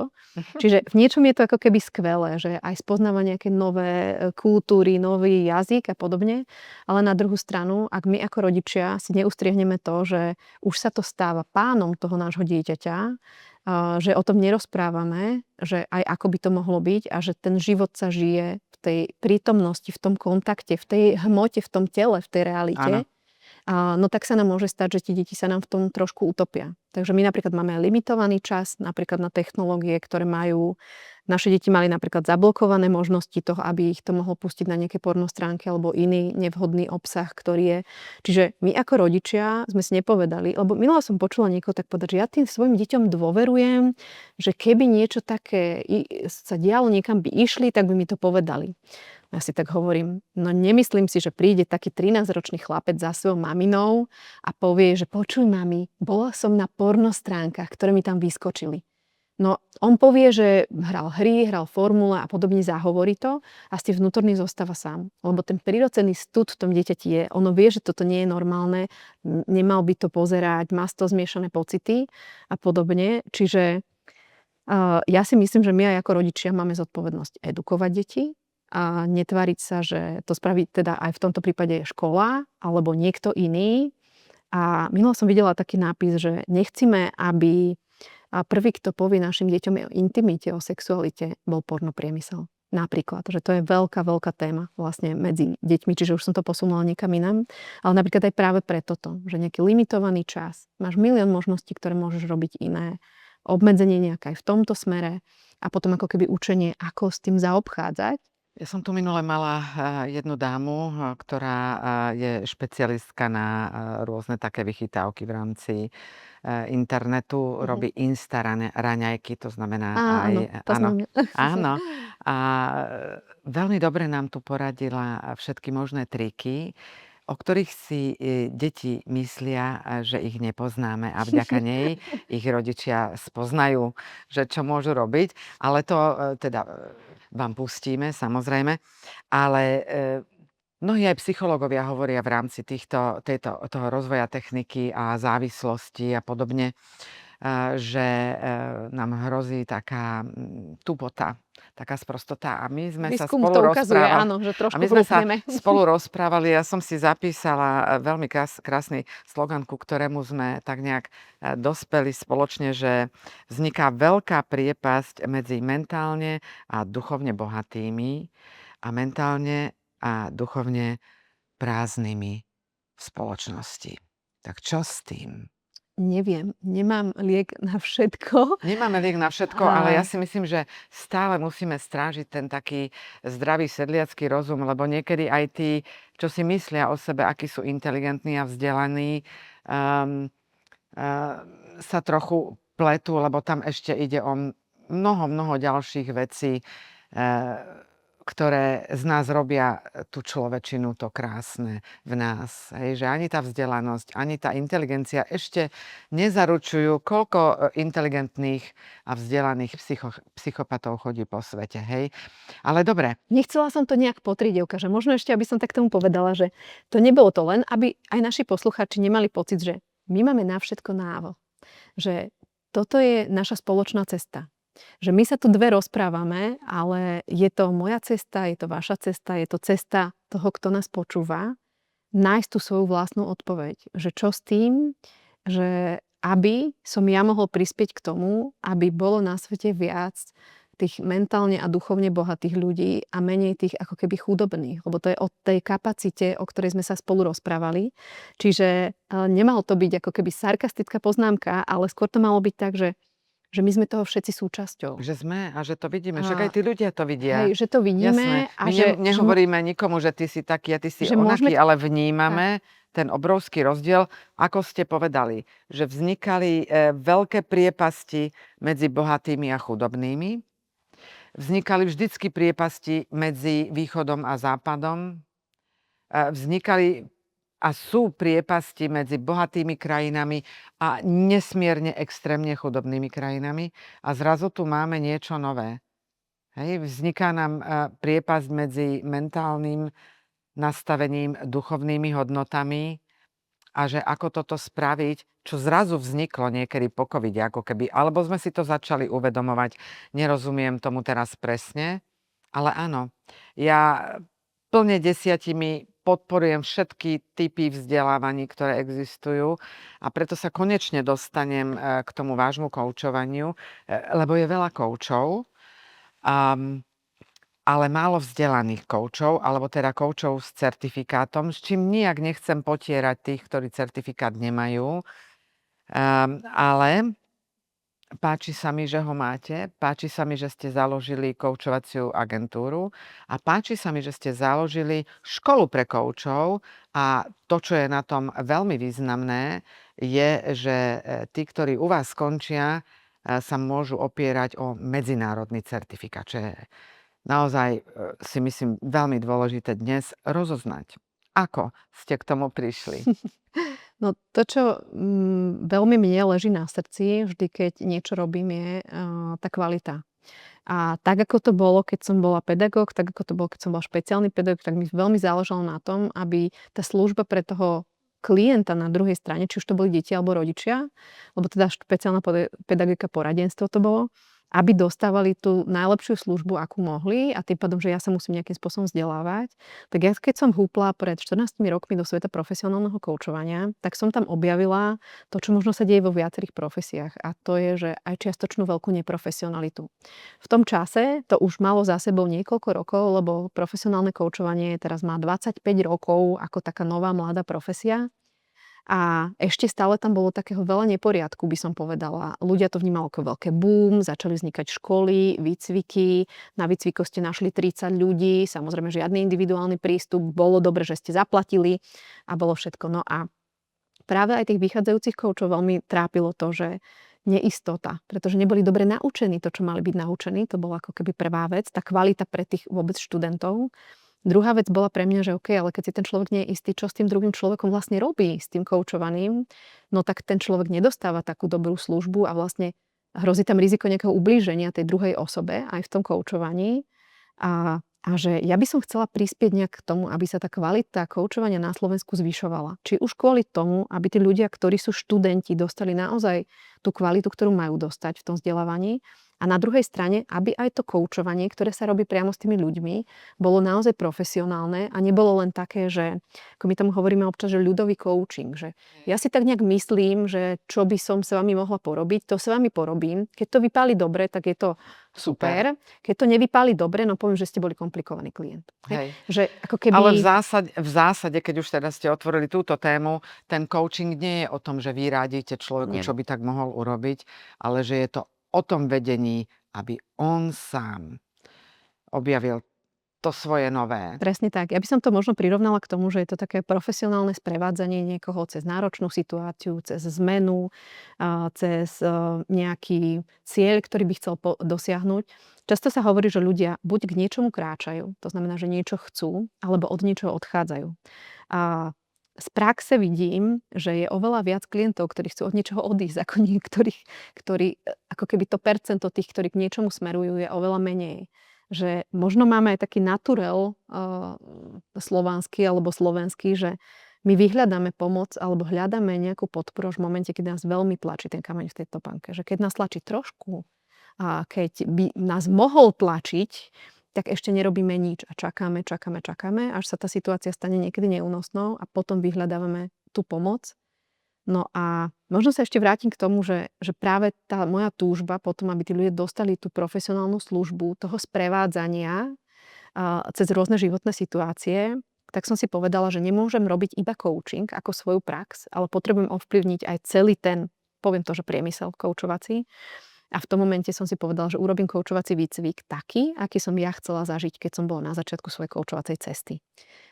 Čiže v niečom je to ako keby skvelé, že aj spoznáva nejaké nové kultúry, nový jazyk a podobne, ale na druhú stranu, ak my ako rodičia si neustriehneme to, že už sa to stáva pánom toho nášho dieťaťa, že o tom nerozprávame, že aj ako by to mohlo byť a že ten život sa žije v tej prítomnosti, v tom kontakte, v tej hmote, v tom tele, v tej realite, Áno. no tak sa nám môže stať, že tie deti sa nám v tom trošku utopia. Takže my napríklad máme limitovaný čas, napríklad na technológie, ktoré majú. Naše deti mali napríklad zablokované možnosti toho, aby ich to mohlo pustiť na nejaké porno stránky alebo iný nevhodný obsah, ktorý je. Čiže my ako rodičia sme si nepovedali, lebo minula som počula niekoho tak povedať, že ja tým svojim deťom dôverujem, že keby niečo také sa dialo, niekam by išli, tak by mi to povedali. Ja si tak hovorím, no nemyslím si, že príde taký 13-ročný chlapec za svojou maminou a povie, že počuj mami, bola som na porno stránkach, ktoré mi tam vyskočili. No on povie, že hral hry, hral formule a podobne, zahovorí to a s tým vnútorný zostáva sám. Lebo ten prirodzený stud v tom dieťati je, ono vie, že toto nie je normálne, nemal by to pozerať, má z toho zmiešané pocity a podobne. Čiže ja si myslím, že my aj ako rodičia máme zodpovednosť edukovať deti a netváriť sa, že to spraví teda aj v tomto prípade škola alebo niekto iný. A minula som videla taký nápis, že nechceme, aby prvý, kto povie našim deťom o intimite, o sexualite, bol pornopriemysel. Napríklad, že to je veľká, veľká téma vlastne medzi deťmi, čiže už som to posunula niekam inám. Ale napríklad aj práve pre toto, že nejaký limitovaný čas, máš milión možností, ktoré môžeš robiť iné, obmedzenie nejaké aj v tomto smere a potom ako keby učenie, ako s tým zaobchádzať, Ja som tu minule mala jednu dámu, ktorá je špecialistka na rôzne také vychytávky v rámci internetu, Mhm. robí raňajky, to znamená Áno, aj to som áno, mňa. áno. A veľmi dobre nám tu poradila všetky možné triky, o ktorých si deti myslia, že ich nepoznáme a vďaka nej ich rodičia spoznajú, že čo môžu robiť, ale to teda vám pustíme samozrejme. Ale mnohí aj psychológovia hovoria v rámci toho rozvoja techniky a závislosti a podobne, že nám hrozí taká tupota, taká sprostota. A my sme sa Výskum spolu to ukazuje, rozprávali áno, že a trošku my sme sa hrúpneme. spolu rozprávali, ja som si zapísala veľmi krásny slogan, ku ktorému sme tak nejak dospeli spoločne, že vzniká veľká priepasť medzi mentálne a duchovne bohatými a mentálne a duchovne prázdnymi v spoločnosti. Tak čo s tým? Neviem, nemám liek na všetko. Nemáme liek na všetko, ale ja A si myslím, že stále musíme strážiť ten taký zdravý sedliacky rozum, lebo niekedy aj tí, čo si myslia o sebe, akí sú inteligentní a vzdelaní, um, sa trochu pletú, lebo tam ešte ide o mnoho ďalších vecí, ktoré z nás robia tú človečinu, to krásne v nás. Hej, že ani tá vzdelanosť, ani tá inteligencia ešte nezaručujú, koľko inteligentných a vzdelaných psychopatov chodí po svete. Hej. Ale dobre, nechcela som to nejak potriť, Evka, že možno ešte, aby som tak tomu povedala, že to nebolo to len, aby aj naši poslucháči nemali pocit, že my máme na všetko návod. Že toto je naša spoločná cesta. Že my sa tu dve rozprávame, ale je to moja cesta, je to vaša cesta, je to cesta toho, kto nás počúva, nájsť tú svoju vlastnú odpoveď. Že čo s tým, že aby som ja mohol prispieť k tomu, aby bolo na svete viac tých mentálne a duchovne bohatých ľudí a menej tých ako keby chudobných. Lebo to je o tej kapacite, o ktorej sme sa spolu rozprávali. Čiže nemalo to byť ako keby sarkastická poznámka, ale skôr to malo byť tak, že my sme toho všetci súčasťou. že sme a že to vidíme. Však aj A tí ľudia to vidia. hej, že to Jasné. vidíme a My nehovoríme nikomu, že ty si taký a ty si že môžeme onaký, ale tak. vnímame ten obrovský rozdiel, ako ste povedali, že vznikali veľké priepasti medzi bohatými a chudobnými. Vznikali vždycky priepasti medzi východom a západom. Vznikali a sú priepasti medzi bohatými krajinami a nesmierne extrémne chudobnými krajinami. A zrazu tu máme niečo nové. Hej, vzniká nám priepasť medzi mentálnym nastavením, duchovnými hodnotami a že ako toto spraviť, čo zrazu vzniklo niekedy po covide, ako keby, alebo sme si to začali uvedomovať, nerozumiem tomu teraz presne, ale áno, ja plne 10 podporujem všetky typy vzdelávaní, ktoré existujú a preto sa konečne dostanem k tomu vášmu koučovaniu, lebo je veľa koučov, ale málo vzdelaných koučov, alebo teda koučov s certifikátom, s čím nijak nechcem potierať tých, ktorí certifikát nemajú. Ale páči sa mi, že ho máte, páči sa mi, že ste založili koučovaciu agentúru a páči sa mi, že ste založili školu pre koučov a to, čo je na tom veľmi významné, je, že tí, ktorí u vás skončia, sa môžu opierať o medzinárodný certifikát, čo je naozaj si myslím veľmi dôležité dnes rozoznať. Ako ste k tomu prišli? No to, čo veľmi mne leží na srdci, vždy keď niečo robím, je tá kvalita. A tak, ako to bolo, keď som bola pedagóg, tak ako to bolo, keď som bola špeciálny pedagóg, tak mi veľmi záležalo na tom, aby tá služba pre toho klienta na druhej strane, či už to boli deti alebo rodičia, lebo teda špeciálna pedagogika poradenstvo to bolo, aby dostávali tú najlepšiu službu, akú mohli a tým pádom, že ja sa musím nejakým spôsobom vzdelávať. Tak ja keď som húpla pred 14 rokmi do sveta profesionálneho koučovania, tak som tam objavila to, čo možno sa deje vo viacerých profesiách a to je, že aj čiastočnú veľkú neprofesionalitu. V tom čase to už malo za sebou niekoľko rokov, lebo profesionálne koučovanie teraz má 25 rokov ako taká nová mladá profesia. A ešte stále tam bolo takého veľa neporiadku, by som povedala. Ľudia to vnímali ako veľké boom, začali vznikať školy, výcviky. Na výcviku ste našli 30 ľudí, samozrejme žiadny individuálny prístup. Bolo dobre, že ste zaplatili a bolo všetko. No a práve aj tých vychádzajúcich koučov veľmi trápilo to, že neistota, pretože neboli dobre naučení to, čo mali byť naučení. To bola ako keby prvá vec, tá kvalita pre tých vôbec študentov. Druhá vec bola pre mňa, že OK, ale keď si ten človek nie je istý, čo s tým druhým človekom vlastne robí, s tým koučovaným, no tak ten človek nedostáva takú dobrú službu a vlastne hrozí tam riziko nejakého ublíženia tej druhej osobe aj v tom koučovaní. A že ja by som chcela prispieť nejak k tomu, aby sa tá kvalita koučovania na Slovensku zvyšovala. Či už kvôli tomu, aby tí ľudia, ktorí sú študenti, dostali naozaj tú kvalitu, ktorú majú dostať v tom vzdelávaní. A na druhej strane, aby aj to koučovanie, ktoré sa robí priamo s tými ľuďmi, bolo naozaj profesionálne a nebolo len také, že, ako my tomu hovoríme občas, že ľudový coaching, že ja si tak nejak myslím, že čo by som s vami mohla porobiť, to s vami porobím. Keď to vypáli dobre, tak je to super. Keď to nevypáli dobre, no poviem, že ste boli komplikovaný klient. Hej. Že ako keby... Ale v zásade, keď už teda ste otvorili túto tému, ten coaching nie je o tom, že vy radíte človeku, Nie. čo by tak mohol urobiť, ale že je to o tom vedení, aby on sám objavil to svoje nové. Presne tak. Ja by som to možno prirovnala k tomu, že je to také profesionálne sprevádzanie niekoho cez náročnú situáciu, cez zmenu, cez nejaký cieľ, ktorý by chcel dosiahnuť. Často sa hovorí, že ľudia buď k niečomu kráčajú, to znamená, že niečo chcú, alebo od niečoho odchádzajú. A z praxe vidím, že je oveľa viac klientov, ktorí chcú od niečoho odísť, ako niektorých, ktorí, ako keby to percento tých, ktorí k niečomu smerujú, je oveľa menej. Že možno máme aj taký naturel slovanský alebo slovenský, že my vyhľadáme pomoc alebo hľadáme nejakú podporu až v momente, keď nás veľmi tlačí ten kameň v tej topánke. Že keď nás tlačí trošku a keď by nás mohol tlačiť, tak ešte nerobíme nič a čakáme, až sa tá situácia stane niekedy neúnosnou a potom vyhľadávame tú pomoc. No a možno sa ešte vrátim k tomu, že práve tá moja túžba potom, aby tí ľudia dostali tú profesionálnu službu toho sprevádzania cez rôzne životné situácie, tak som si povedala, že nemôžem robiť iba coaching ako svoju prax, ale potrebujem ovplyvniť aj celý ten, poviem to, že priemysel koučovací. A v tom momente som si povedala, že urobím koučovací výcvik taký, aký som ja chcela zažiť, keď som bola na začiatku svojej koučovacej cesty.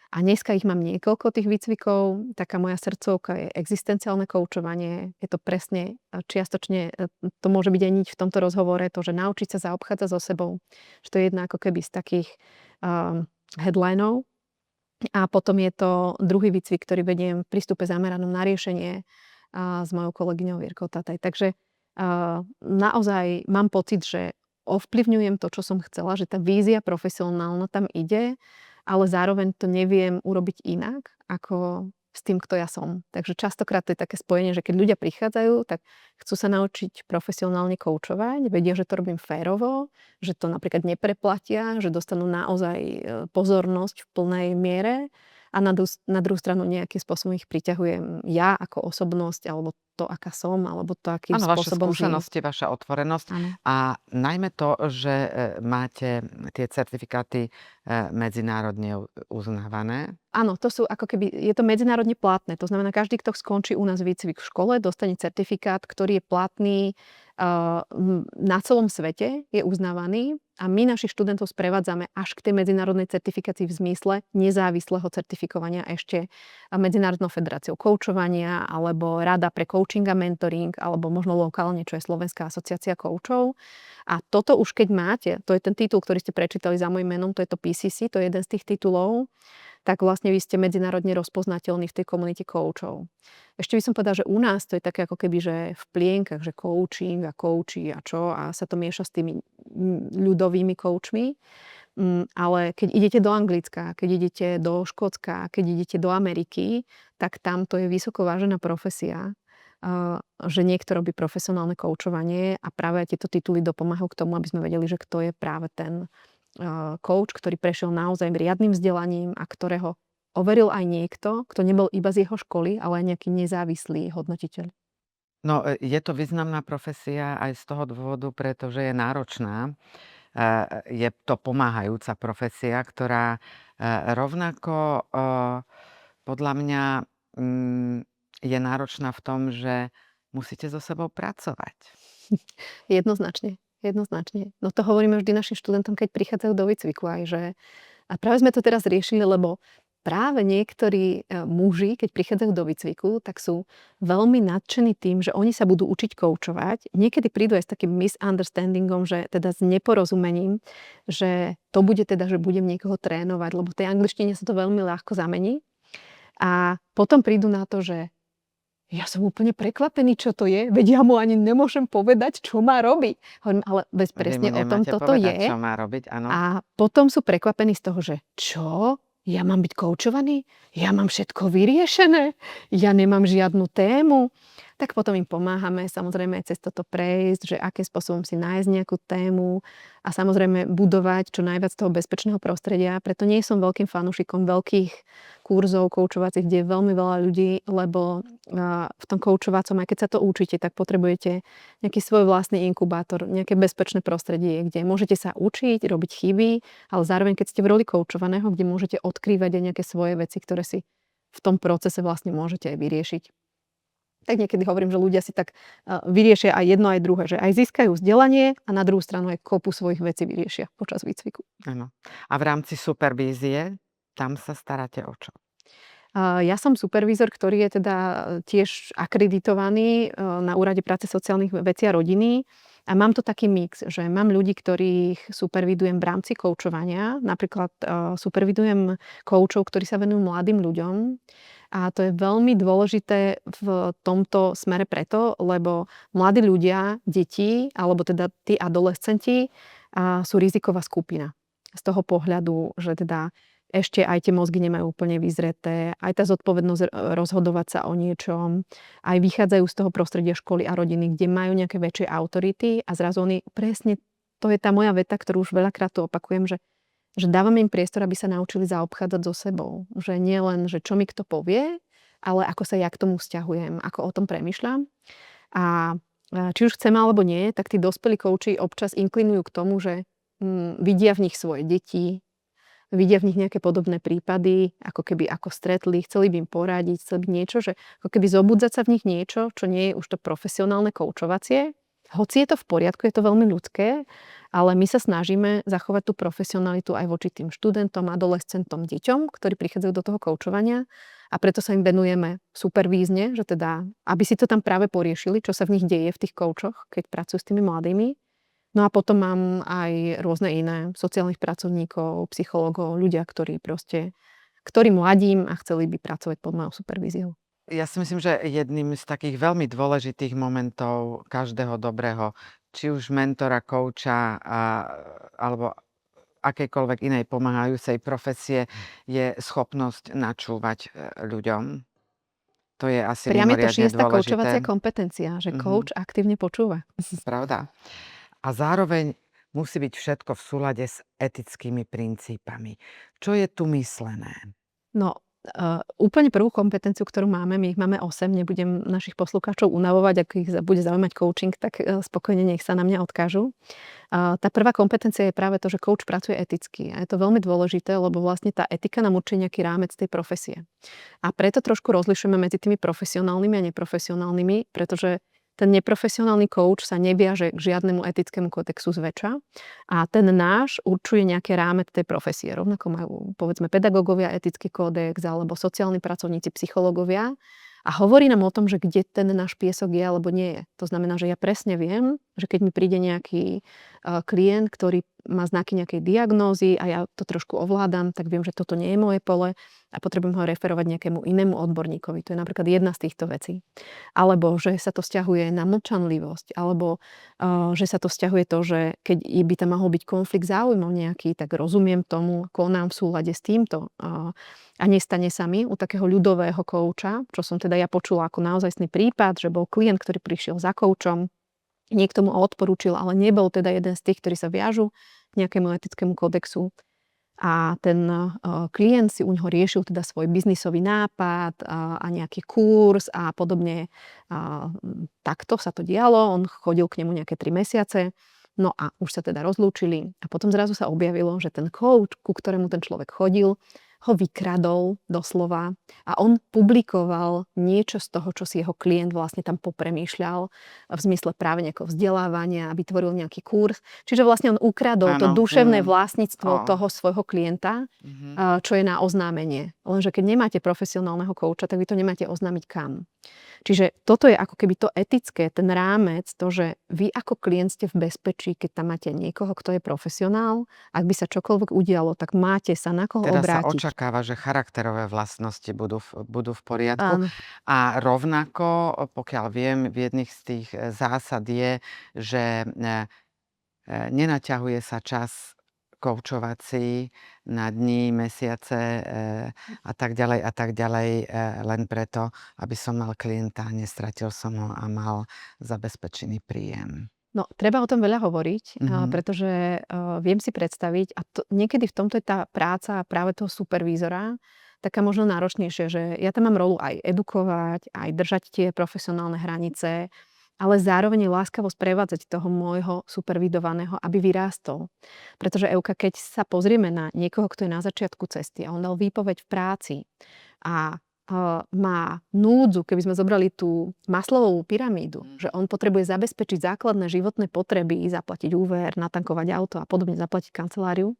A dneska ich mám niekoľko tých výcvikov. Taká moja srdcovka je existenciálne koučovanie. Je to presne, čiastočne, to môže byť aj niť v tomto rozhovore, to, že naučiť sa zaobchádzať so sebou. Že to je jedna ako keby z takých headlinov. A potom je to druhý výcvik, ktorý vediem v prístupe zameranom na riešenie s mojou kolegyňou Vierkou Tataj. Takže naozaj mám pocit, že ovplyvňujem to, čo som chcela, že tá vízia profesionálna tam ide, ale zároveň to neviem urobiť inak, ako s tým, kto ja som. Takže častokrát to je také spojenie, že keď ľudia prichádzajú, tak chcú sa naučiť profesionálne koučovať, vedia, že to robím férovo, že to napríklad nepreplatia, že dostanú naozaj pozornosť v plnej miere a na druhú stranu nejakým spôsobom ich priťahujem ja ako osobnosť, alebo to, aká som, alebo to, akým Áno, vaše spôsobom žijem. skúsenosti, vaša otvorenosť Áno. a najmä to, že máte tie certifikáty medzinárodne uznávané. Áno, to sú ako keby, je to medzinárodne platné. To znamená, každý, kto skončí u nás výcvik v škole, dostane certifikát, ktorý je platný na celom svete, je uznávaný a my našich študentov sprevádzame až k tej medzinárodnej certifikácii v zmysle nezávislého certifikovania ešte Medzinárodnou federáciou koučovania alebo Rada pre coaching a mentoring alebo možno lokálne, čo je Slovenská asociácia koučov. A toto už keď máte, to je ten titul, ktorý ste prečítali za môjim menom, to je to PCC, to je jeden z tých titulov, tak vlastne vy ste medzinárodne rozpoznateľní v tej komunite koučov. Ešte by som povedala, že u nás to je také ako keby, že v plienkach, že coaching a kouči a čo a sa to mieša s tými ľudovými koučmi. Ale keď idete do Anglicka, keď idete do Škótska, keď idete do Ameriky, tak tam to je vysoko vážená profesia, že niekto robí profesionálne koučovanie a práve tieto tituly dopomáhajú k tomu, aby sme vedeli, že kto je práve ten coach, ktorý prešiel naozaj riadnym vzdelaním a ktorého overil aj niekto, kto nebol iba z jeho školy, ale aj nejaký nezávislý hodnotiteľ. No, je to významná profesia aj z toho dôvodu, pretože je náročná. Je to pomáhajúca profesia, ktorá rovnako podľa mňa je náročná v tom, že musíte so sebou pracovať. Jednoznačne, jednoznačne. No to hovoríme vždy našim študentom, keď prichádzajú do výcviku aj, že a práve sme to teraz riešili, lebo práve niektorí muži, keď prichádzajú do výcviku, tak sú veľmi nadšení tým, že oni sa budú učiť koučovať. Niekedy prídu aj s takým misunderstandingom, že teda s neporozumením, že to bude teda, že budem niekoho trénovať, lebo v tej angličtine sa to veľmi ľahko zamení. A potom prídu na to, že ja som úplne prekvapený, čo to je, veď ja mu ani nemôžem povedať, čo má robiť. Hovorím, ale veď Vy mu presne o tom nemáte toto povedať, je. čo má robiť, áno. A potom sú prekvapení z toho, že čo? Ja mám byť koučovaný? Ja mám všetko vyriešené? Ja nemám žiadnu tému? Tak potom im pomáhame samozrejme aj cez toto prejsť, že akým spôsobom si nájsť nejakú tému a samozrejme budovať čo najviac toho bezpečného prostredia. Preto nie som veľkým fanúšikom veľkých kurzov koučovacích, kde je veľmi veľa ľudí, lebo v tom koučovacom, aj keď sa to učíte, tak potrebujete nejaký svoj vlastný inkubátor, nejaké bezpečné prostredie, kde môžete sa učiť, robiť chyby, ale zároveň keď ste v roli koučovaného, kde môžete odkrývať aj nejaké svoje veci, ktoré si v tom procese vlastne môžete aj vyriešiť. Tak niekedy hovorím, že ľudia si tak vyriešia aj jedno, aj druhé, že aj získajú vzdelanie a na druhú stranu aj kopu svojich vecí vyriešia počas výcviku. Áno. A v rámci supervízie, tam sa staráte o čo? Ja som supervízor, ktorý je teda tiež akreditovaný na Úrade práce, sociálnych vecí a rodiny. A mám to taký mix, že mám ľudí, ktorých supervidujem v rámci koučovania. Napríklad supervidujem koučov, ktorí sa venujú mladým ľuďom. A to je veľmi dôležité v tomto smere preto, lebo mladí ľudia, deti, alebo teda tí adolescenti sú riziková skupina. Z toho pohľadu, že teda ešte aj tie mozgy nemajú úplne vyzreté, aj tá zodpovednosť rozhodovať sa o niečom, aj vychádzajú z toho prostredia školy a rodiny, kde majú nejaké väčšie autority a zrazu oni presne, to je tá moja veta, ktorú už veľakrát tu opakujem, že dávame im priestor, aby sa naučili zaobchádzať so sebou. Že nie len, že čo mi kto povie, ale ako sa ja k tomu vzťahujem, ako o tom premýšľam. A či už chceme alebo nie, tak tí dospelí kouči občas inklinujú k tomu, že vidia v nich svoje deti, vidia v nich nejaké podobné prípady, ako keby ako stretli, chceli by im poradiť, chceli by niečo, že ako keby zobudzať sa v nich niečo, čo nie je už to profesionálne koučovacie. Hoci je to v poriadku, je to veľmi ľudské, ale my sa snažíme zachovať tú profesionalitu aj voči tým študentom, adolescentom, deťom, ktorí prichádzajú do toho koučovania a preto sa im venujeme supervízne, že teda, aby si to tam práve poriešili, čo sa v nich deje v tých koučoch, keď pracujú s tými mladými. No a potom mám aj rôzne iné sociálnych pracovníkov, psychológov, ľudia, ktorí mladím a chceli by pracovať pod mojou supervíziou. Ja si myslím, že jedným z takých veľmi dôležitých momentov každého dobrého, či už mentora, kouča alebo akejkoľvek inej pomáhajúcej profesie, je schopnosť načúvať ľuďom. To je asi Priam je to mimoriadne 6. koučovacia dôležité. kompetencia, že kouč aktívne počúva. Pravda. A zároveň musí byť všetko v súlade s etickými princípami. Čo je tu myslené? No, úplne prvú kompetenciu, ktorú máme, my ich máme 8, nebudem našich poslucháčov unavovať, ak ich bude zaujímať coaching, tak spokojne nech sa na mňa odkážu. Tá prvá kompetencia je práve to, že coach pracuje eticky. A je to veľmi dôležité, lebo vlastne tá etika nám určí nejaký rámec tej profesie. A preto trošku rozlišujeme medzi tými profesionálnymi a neprofesionálnymi, pretože ten neprofesionálny coach sa neviaže k žiadnemu etickému kodexu zväčša a ten náš určuje nejaké rámec tej profesie. Rovnako majú, povedzme, pedagógovia etický kódex alebo sociálni pracovníci, psychológovia a hovorí nám o tom, že kde ten náš piesok je alebo nie je. To znamená, že ja presne viem, že keď mi príde nejaký klient, ktorý má znaky nejakej diagnózy a ja to trošku ovládam, tak viem, že toto nie je moje pole a potrebujem ho referovať nejakému inému odborníkovi. To je napríklad jedna z týchto vecí. Alebo že sa to vzťahuje na mlčanlivosť, alebo že sa to vzťahuje to, že keď by tam mohol byť konflikt záujmov nejaký, tak rozumiem tomu, konám v súlade s týmto. A nestane sa mi u takého ľudového kouča, čo som teda ja počula ako naozajstný prípad, že bol klient, ktorý prišiel za koučom, niekto mu odporúčil, ale nebol teda jeden z tých, ktorí sa viažu k nejakému etickému kodexu. A ten klient si u neho riešil teda svoj biznisový nápad a nejaký kurz a podobne. Takto sa to dialo. On chodil k nemu nejaké 3 mesiace. No a už sa teda rozlúčili. A potom zrazu sa objavilo, že ten coach, ku ktorému ten človek chodil, ho vykradol doslova a on publikoval niečo z toho, čo si jeho klient vlastne tam popremýšľal v zmysle práve nejakého vzdelávania a vytvoril nejaký kurz. Čiže vlastne on ukradol to Áno. duševné vlastníctvo Ó. toho svojho klienta, čo je na oznámenie. Lenže keď nemáte profesionálneho kouča, tak vy to nemáte oznámiť kam. Čiže toto je ako keby to etické, ten rámec, to, že vy ako klient ste v bezpečí, keď tam máte niekoho, kto je profesionál. Ak by sa čokoľvek udialo, tak máte sa na koho Teda sa obrátiť. očakáva, že charakterové vlastnosti budú v poriadku. Áno. A rovnako, pokiaľ viem, v jedných z tých zásad je, že nenaťahuje sa čas koučovací na dní, mesiace a tak ďalej, len preto, aby som mal klienta, nestratil som ho a mal zabezpečený príjem. No, treba o tom veľa hovoriť, Mhm. pretože viem si predstaviť, a niekedy v tomto je tá práca práve toho supervízora taká možno náročnejšia, že ja tam mám rolu aj edukovať, aj držať tie profesionálne hranice, ale zároveň je láskavo sprevádzať toho môjho supervidovaného, aby vyrástol. Pretože Euka, keď sa pozrieme na niekoho, kto je na začiatku cesty a on dal výpoveď v práci a má núdzu, keby sme zobrali tú Maslowovú pyramídu, že on potrebuje zabezpečiť základné životné potreby, zaplatiť úver, natankovať auto a podobne, zaplatiť kanceláriu,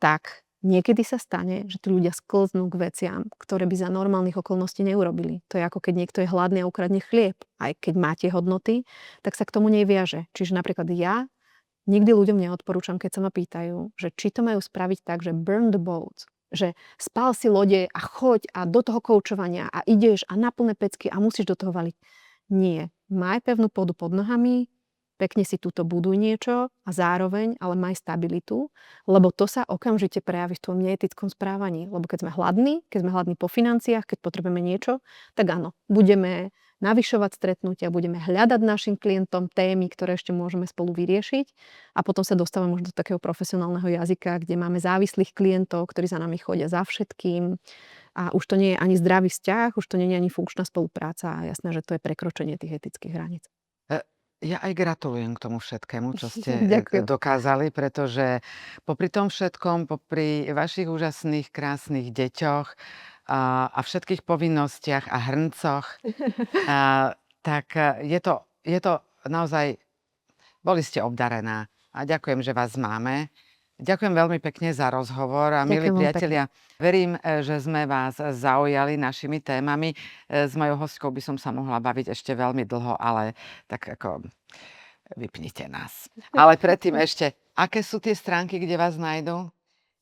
tak niekedy sa stane, že tí ľudia sklznú k veciam, ktoré by za normálnych okolností neurobili. To je ako keď niekto je hladný a ukradne chlieb. Aj keď máte hodnoty, tak sa k tomu neviaže. Čiže napríklad ja nikdy ľuďom neodporúčam, keď sa ma pýtajú, že či to majú spraviť tak, že burn the boats, že spál si lode a choď a do toho koučovania a ideš a na plné pecky a musíš do toho valiť. Nie. Maj pevnú pôdu pod nohami, pekne si túto buduj niečo a zároveň ale maj stabilitu, lebo to sa okamžite prejaví v tvojom neetickom správaní. Lebo keď sme hladní po financiách, keď potrebujeme niečo, tak áno, budeme navyšovať stretnutia, budeme hľadať našim klientom témy, ktoré ešte môžeme spolu vyriešiť a potom sa dostávame možno do takého profesionálneho jazyka, kde máme závislých klientov, ktorí za nami chodia za všetkým a už to nie je ani zdravý vzťah, už to nie je ani funkčná spolupráca a jasné, že to je prekročenie tých etických hraníc. Ja aj gratulujem k tomu všetkému, čo ste Ďakujem. dokázali, pretože popri tom všetkom, popri vašich úžasných, krásnych deťoch a všetkých povinnostiach a hrncoch, tak je to naozaj, boli ste obdarená a ďakujem, že vás máme. Ďakujem veľmi pekne za rozhovor a milí Ďakujem veľmi pekne. priatelia, verím, že sme vás zaujali našimi témami. S mojou hostkou by som sa mohla baviť ešte veľmi dlho, ale tak ako vypnite nás. Ale predtým ešte, aké sú tie stránky, kde vás nájdú?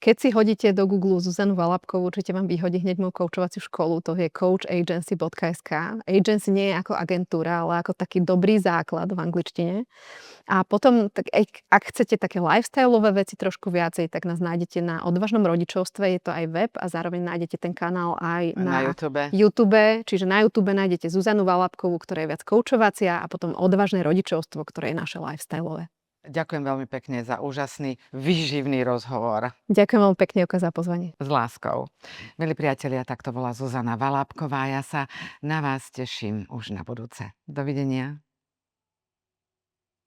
Keď si hodíte do Google Zuzanu Valabkovú, určite vám vyhodí hneď moju koučovaciu školu, to je coachagency.sk. Agency nie je ako agentúra, ale ako taký dobrý základ v angličtine. A potom, tak ak chcete také lifestyleové veci trošku viacej, tak nás nájdete na Odvážnom rodičovstve, je to aj web a zároveň nájdete ten kanál aj Na na YouTube. YouTube. Čiže na YouTube nájdete Zuzanu Valabkovú, ktorá je viac koučovacia a potom Odvážne rodičovstvo, ktoré je naše lifestyleové. Ďakujem veľmi pekne za úžasný, výživný rozhovor. Ďakujem veľmi pekne, Euka, za pozvanie. S láskou. Milí priatelia, takto bola Zuzana Valabková. Ja sa na vás teším už na budúce. Dovidenia.